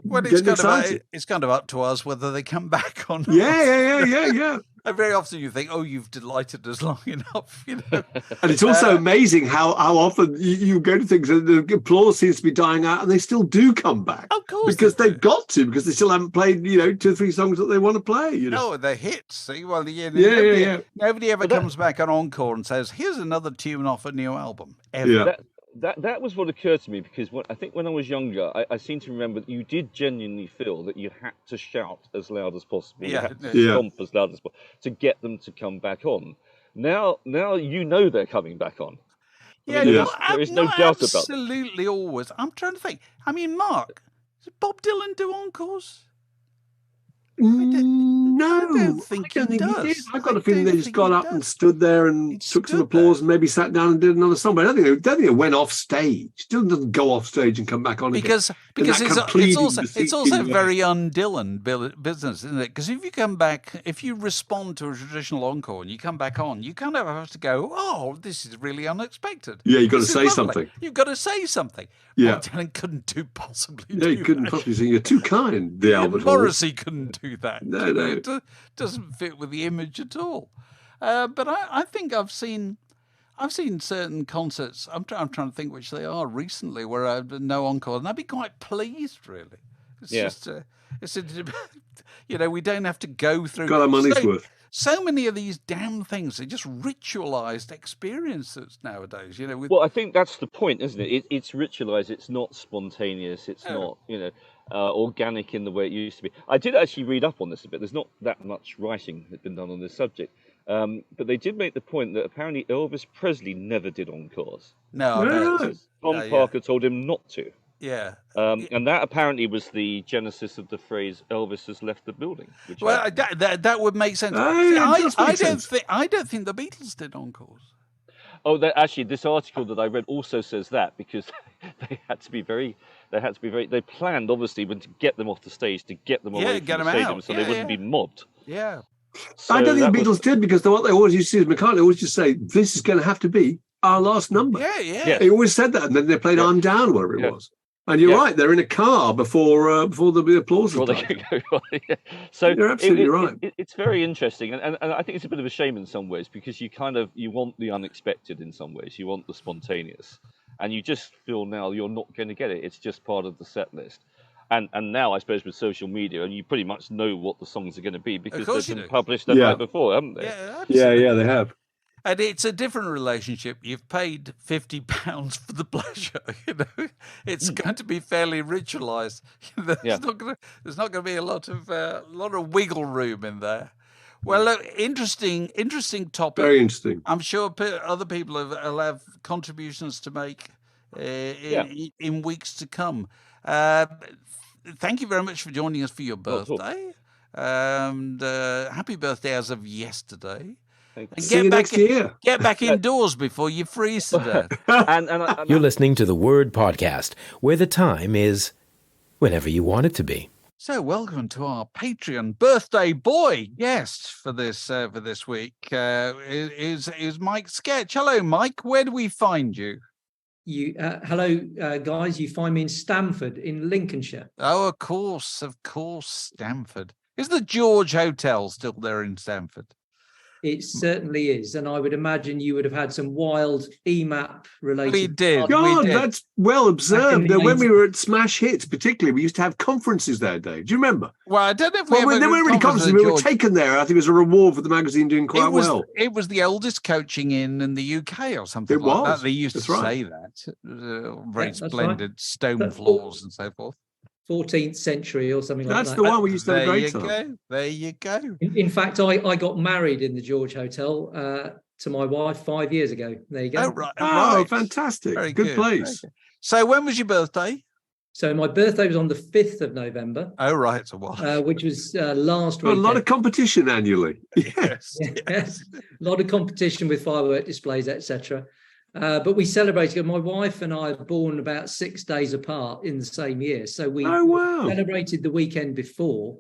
well, it's kind of up to us whether they come back or not. Yeah. And very often you think, oh, you've delighted us long enough, And it's also amazing how often you go to things and the applause seems to be dying out and they still do come back. Of course. Because they've got to, because they still haven't played, 2 or 3 songs that they want to play, No, they're hits. See? Well, nobody ever comes back on encore and says, here's another tune off a new album. Ever. Yeah. That was what occurred to me because I think when I was younger, I seem to remember that you did genuinely feel that you had to shout as loud as possible, you had to stomp as loud as possible to get them to come back on. Now they're coming back on. There is no doubt about that. Absolutely always. I'm trying to think. I mean, Mark, does Bob Dylan do encores? No, I don't think he did. does. I've got a feeling they just got up and stood there and took some applause and maybe sat down and did another song. But I don't think it went off stage. Dylan doesn't go off stage and come back on because again. it's also very un-Dylan business, isn't it? Because if you respond to a traditional encore and you come back on, you kind of have to go, oh, this is really unexpected. Yeah, you've got to say something. You've got to say something. Yeah. Bob Dylan couldn't possibly do that. No, he couldn't possibly say, you're too kind, the Albert Hall. Morrissey couldn't do that. No. It doesn't fit with the image at all. But I think I've seen certain concerts. I'm trying to think which they are recently where I've no encore, and I'd be quite pleased. Really, we don't have to go through. Got our money's worth. So many of these damn things are just ritualized experiences nowadays. Well, I think that's the point, isn't it? It's ritualized. It's not spontaneous. It's not, organic in the way it used to be. I did actually read up on this a bit. There's not that much writing that's been done on this subject. But they did make the point that apparently Elvis Presley never did encores. No. Tom Parker told him not to. Yeah. And that apparently was the genesis of the phrase "Elvis has left the building." Which Well, that would make sense. Oh, See, yeah, it does make sense. I don't think the Beatles did encores. actually, this article that I read also says that because they had to be very. They planned obviously when to get them off the stage, to get them away get from them the stadium, out. so they wouldn't be mobbed. Yeah. So I don't think that the Beatles did, because what they always used to do is McCartney always just say, "This is going to have to be our last number." Yeah. He always said that, and then they played "I'm Down," whatever it was. And you're right; they're in a car before the applause. Before they can go. So you're absolutely right. It's very interesting, and I think it's a bit of a shame in some ways, because you want the unexpected in some ways, you want the spontaneous, and you just feel now you're not going to get it. It's just part of the set list. And now I suppose with social media, and you pretty much know what the songs are going to be because they've been published the night before, haven't they? Yeah, they have. And it's a different relationship. You've paid £50 for the pleasure. It's going to be fairly ritualised. There's not going to be a lot of wiggle room in there. Well, look, interesting topic. Very interesting. I'm sure other people will have contributions to make in weeks to come. Thank you very much for joining us for your birthday. And happy birthday as of yesterday. See you next year. Get back indoors before you freeze to death. You're listening to the Word Podcast, where the time is whenever you want it to be. So, welcome to our Patreon birthday boy guest for this week. Is Mike Sketch. Hello, Mike. Where do we find you? Hello, guys. You find me in Stamford, in Lincolnshire. Oh, of course, Stamford. Is the George Hotel still there in Stamford? It certainly is, and I would imagine you would have had some wild EMAP related. We did. That's well observed. When we were at Smash Hits, particularly, we used to have conferences there, Dave. Do you remember? Well, I don't know if they weren't really conferences. We were taken there. I think it was a reward for the magazine doing quite well. It was the oldest coaching in the UK or something like that. They used to say that. Very splendid stone floors and so forth. 14th century or something like that. That's the one we used to have a great time. There you go. In fact, I got married in the George Hotel to my wife 5 years ago. There you go. Oh, right. Oh, fantastic. Very good place. So when was your birthday? So my birthday was on the 5th of November. Oh, right. It's a while. Which was last week. A lot of competition annually. Yes. Yes. A lot of competition with firework displays, etc. But we celebrated. My wife and I are born about 6 days apart in the same year, so we celebrated the weekend before,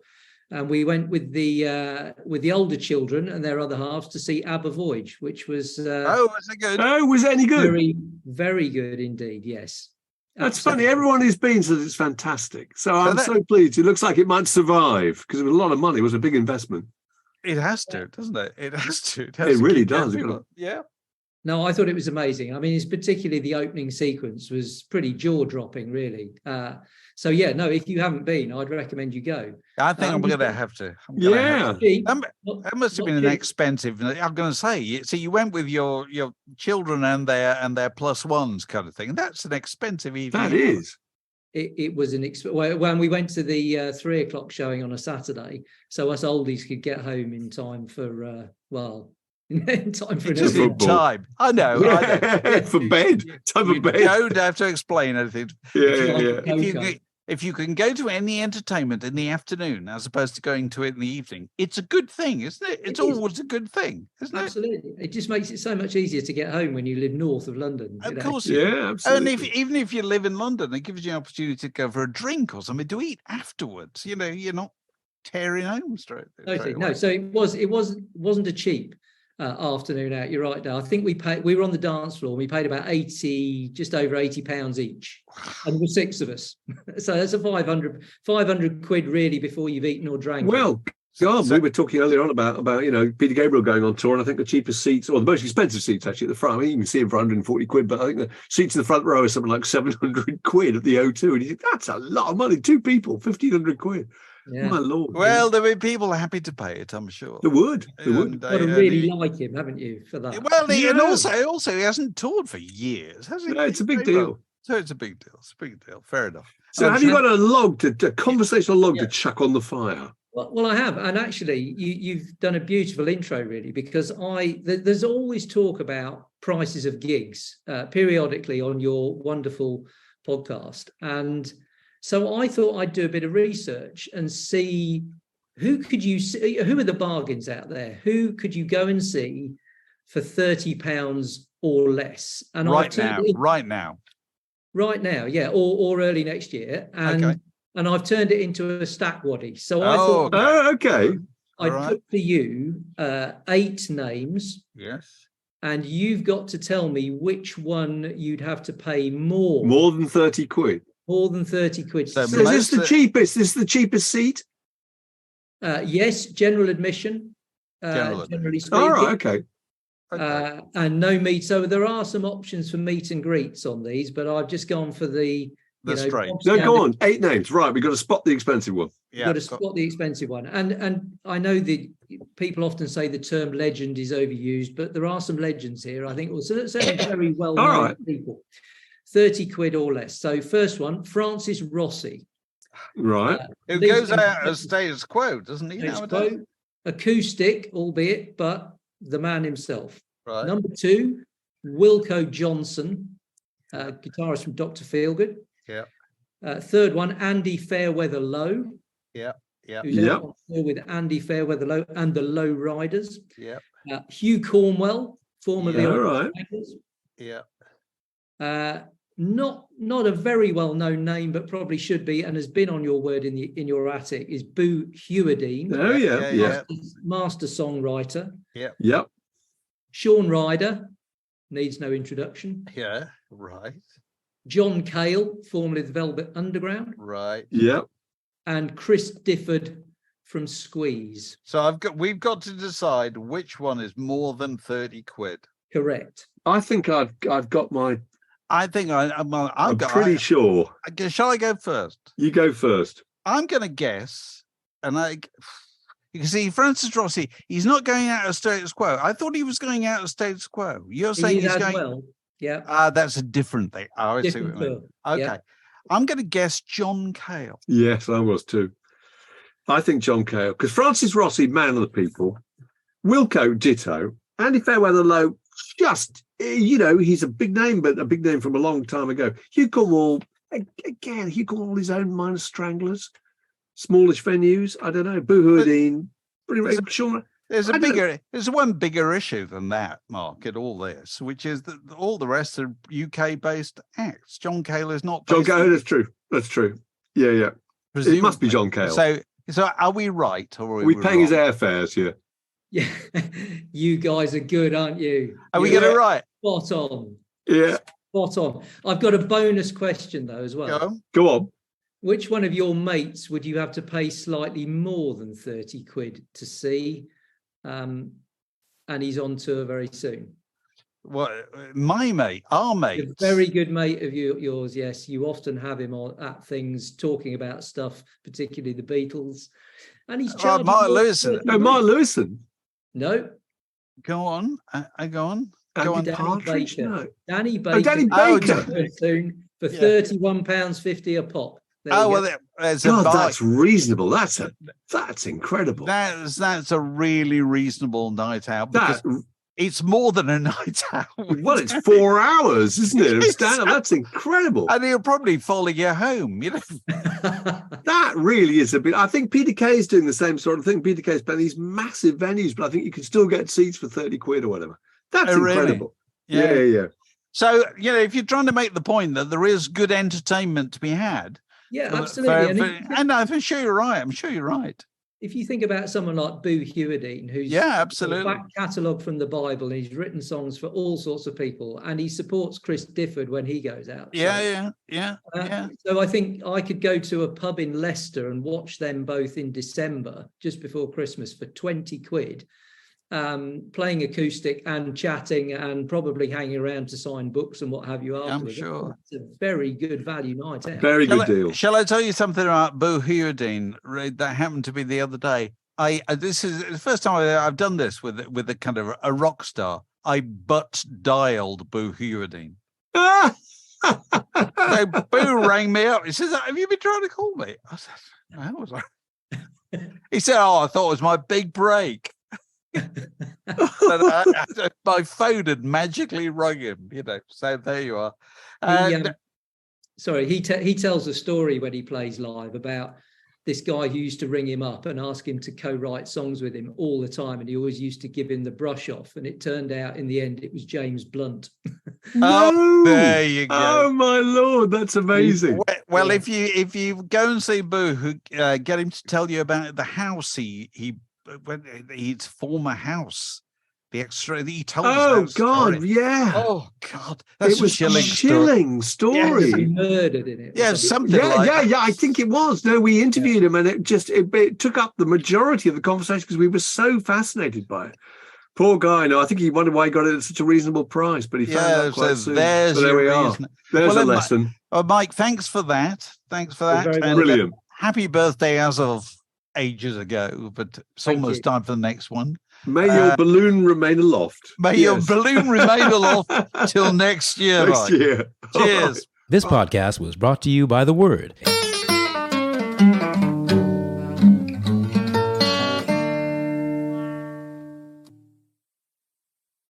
and we went with the older children and their other halves to see Abba Voyage, which was was it good? Oh, was it any good? Very, very good indeed. Yes, that's funny. Everyone who's been says it's fantastic. So I'm so pleased. It looks like it might survive because it was a lot of money. It was a big investment. It has to, doesn't it? It has to. It really does. Yeah. No, I thought it was amazing. I mean, it's particularly the opening sequence was pretty jaw-dropping, really. So, if you haven't been, I'd recommend you go. I think I'm going to have to. That must have been an expensive. I'm going to say. So you went with your children and their plus ones kind of thing. That's an expensive evening. That is. It was when we went to the 3:00 showing on a Saturday, so us oldies could get home in time for in time for just in time. I know. For bed. Time for bed. You don't have to explain anything. Yeah. If you can go to any entertainment in the afternoon as opposed to going to it in the evening, it's a good thing, isn't it? It's always a good thing, isn't it? Absolutely. It just makes it so much easier to get home when you live north of London. Of course. Yeah, absolutely. And even if you live in London, it gives you an opportunity to go for a drink or something to eat afterwards. You're not tearing home straight. No, so it wasn't a cheap afternoon out. You're right, Dale. I think we were on the dance floor. We paid about just over £80 each, and there were 6 of us. So that's a 500 quid really before you've eaten or drank. Well, God, we were talking earlier on about Peter Gabriel going on tour, and I think the cheapest seats, or the most expensive seats actually at the front. I mean, you can see him for 140 quid, but I think the seats in the front row are something like 700 quid at the O2, and you think that's a lot of money. 2 people, 1,500 quid. Yeah. My Lord. Well, there'll be people happy to pay it, I'm sure. There would. You've got to really like him, haven't you, for that? Well, and also he hasn't toured for years, has he? Yeah, it's a big deal. So it's a big deal. It's a big deal. Fair enough. So have you got a conversational log to chuck on the fire? Well, I have. And actually, you've done a beautiful intro, really, because there's always talk about prices of gigs periodically on your wonderful podcast. And so I thought I'd do a bit of research and see who are the bargains out there? Who could you go and see for £30 or less? And right now, yeah, or early next year. And I've turned it into a stat waddy. So I thought, I'd put for you 8 names. Yes. And you've got to tell me which one you'd have to pay more. More than 30 quid. More than 30 quid. So is this the cheapest? Is this the cheapest seat? Yes, general admission. Generally speaking. All right, okay. And no meet. So there are some options for meet and greets on these, but I've just gone for the straight. No, go on. 8 names. Right, we've got to spot the expensive one. You've got to spot the expensive one. And I know that people often say the term legend is overused, but there are some legends here. I think certainly very well-known people. 30 quid or less. So first one, Francis Rossi. Right. Who goes out as status quo, doesn't he? Nowadays? Acoustic, albeit, but the man himself. Right. Number 2, Wilco Johnson, guitarist from Dr. Feelgood. Yeah. Third one, Andy Fairweather Low. Yeah. With Andy Fairweather Low and the Low Riders. Yeah. Hugh Cornwell, formerly not a very well-known name, but probably should be, and has been on your word in your attic, is Boo Hewerdine. Oh yeah. Master songwriter. Yeah. Yep. Sean Ryder needs no introduction. Yeah. Right. John Cale, formerly the Velvet Underground. Right. Yep. And Chris Difford from Squeeze. So we've got to decide which one is more than 30 quid. Correct. I think I've got my. I think I'm pretty sure. Shall I go first? You go first. I'm going to guess, and you can see Francis Rossi. He's not going out of status quo. I thought he was going out of status quo. You're saying he's going. Well. Yeah. That's a different thing. Oh, I see what you mean. Okay. Yeah. I'm going to guess John Cale. Yes, I was too. I think John Cale, because Francis Rossi, man of the people, Wilco, ditto, Andy Fairweather Low, just, he's a big name, but a big name from a long time ago. Hugh Cornwell, again, Hugh Cornwell, his own minor Stranglers, smallish venues, I don't know, Boo Hewerdine, There's one bigger issue than that, Mark, in all this, which is that all the rest are UK-based acts. John Cale is not. John Cale, that's true. That's true. Yeah. Presumably. It must be John Cale. So are we right, or are we paying his airfares here? Yeah, you guys are good, aren't you? Are we getting it right? Spot on. Yeah. Spot on. I've got a bonus question, though, as well. Go on. Which one of your mates would you have to pay slightly more than 30 quid to see? And he's on tour very soon. What, my mate, our mate? A very good mate of yours, yes. You often have him at things talking about stuff, particularly the Beatles. And he's charging Mark Lewison. No, Mark Lewison. No. Go on. Go on. Danny Partridge? Baker. No. Danny Baker. Danny Baker. Soon for £31.50 a pop. That's reasonable. That's incredible. That's a really reasonable night out. Because it's more than a night out. Well, it's 4 hours, isn't it? That's incredible. And he'll probably follow you home, That really is a bit. I think Peter Kay is doing the same sort of thing. Peter Kay's playing these massive venues, but I think you can still get seats for 30 quid or whatever. That's incredible. Really? Yeah. So, if you're trying to make the point that there is good entertainment to be had. Yeah, absolutely. I'm sure you're right. If you think about someone like Boo Hewerdine, who's absolutely back catalogue from the Bible, and he's written songs for all sorts of people, and he supports Chris Difford when he goes out. Yeah. So I think I could go to a pub in Leicester and watch them both in December, just before Christmas, for 20 quid. Playing acoustic and chatting and probably hanging around to sign books and what have you afterwards. I'm sure. It's a very good value night out. Very good deal. Shall I tell you something about Boo Hewerdine that happened to me the other day? This is the first time I've done this with a kind of a rock star. I butt dialed Boo Hewerdine. So Boo rang me up. He says, "Have you been trying to call me?" I said, "No." I was like, he said, "Oh, I thought it was my big break." My phone had magically rung him, so there you are. sorry, he tells a story when he plays live about this guy who used to ring him up and ask him to co-write songs with him all the time, and he always used to give him the brush off, and it turned out in the end it was James Blunt. No, there you go. Oh my Lord, that's amazing. Well, if you go and see Boo, get him to tell you about the house his former house. The extra he told us. Oh that God, story. yeah. Oh God, that's it was a chilling story. He murdered in it. Yeah, something like that. Yeah. I think it was. No, we interviewed him, and it took up the majority of the conversation because we were so fascinated by it. Poor guy. No, I think he wondered why he got it at such a reasonable price, but he found out quite soon. There we are. There's a lesson. Mike, thanks for that. And, brilliant. Happy birthday as of ages ago, but it's almost time for the next one. May your balloon remain aloft. May your balloon remain aloft till next year. Next year. Cheers. This podcast was brought to you by The Word.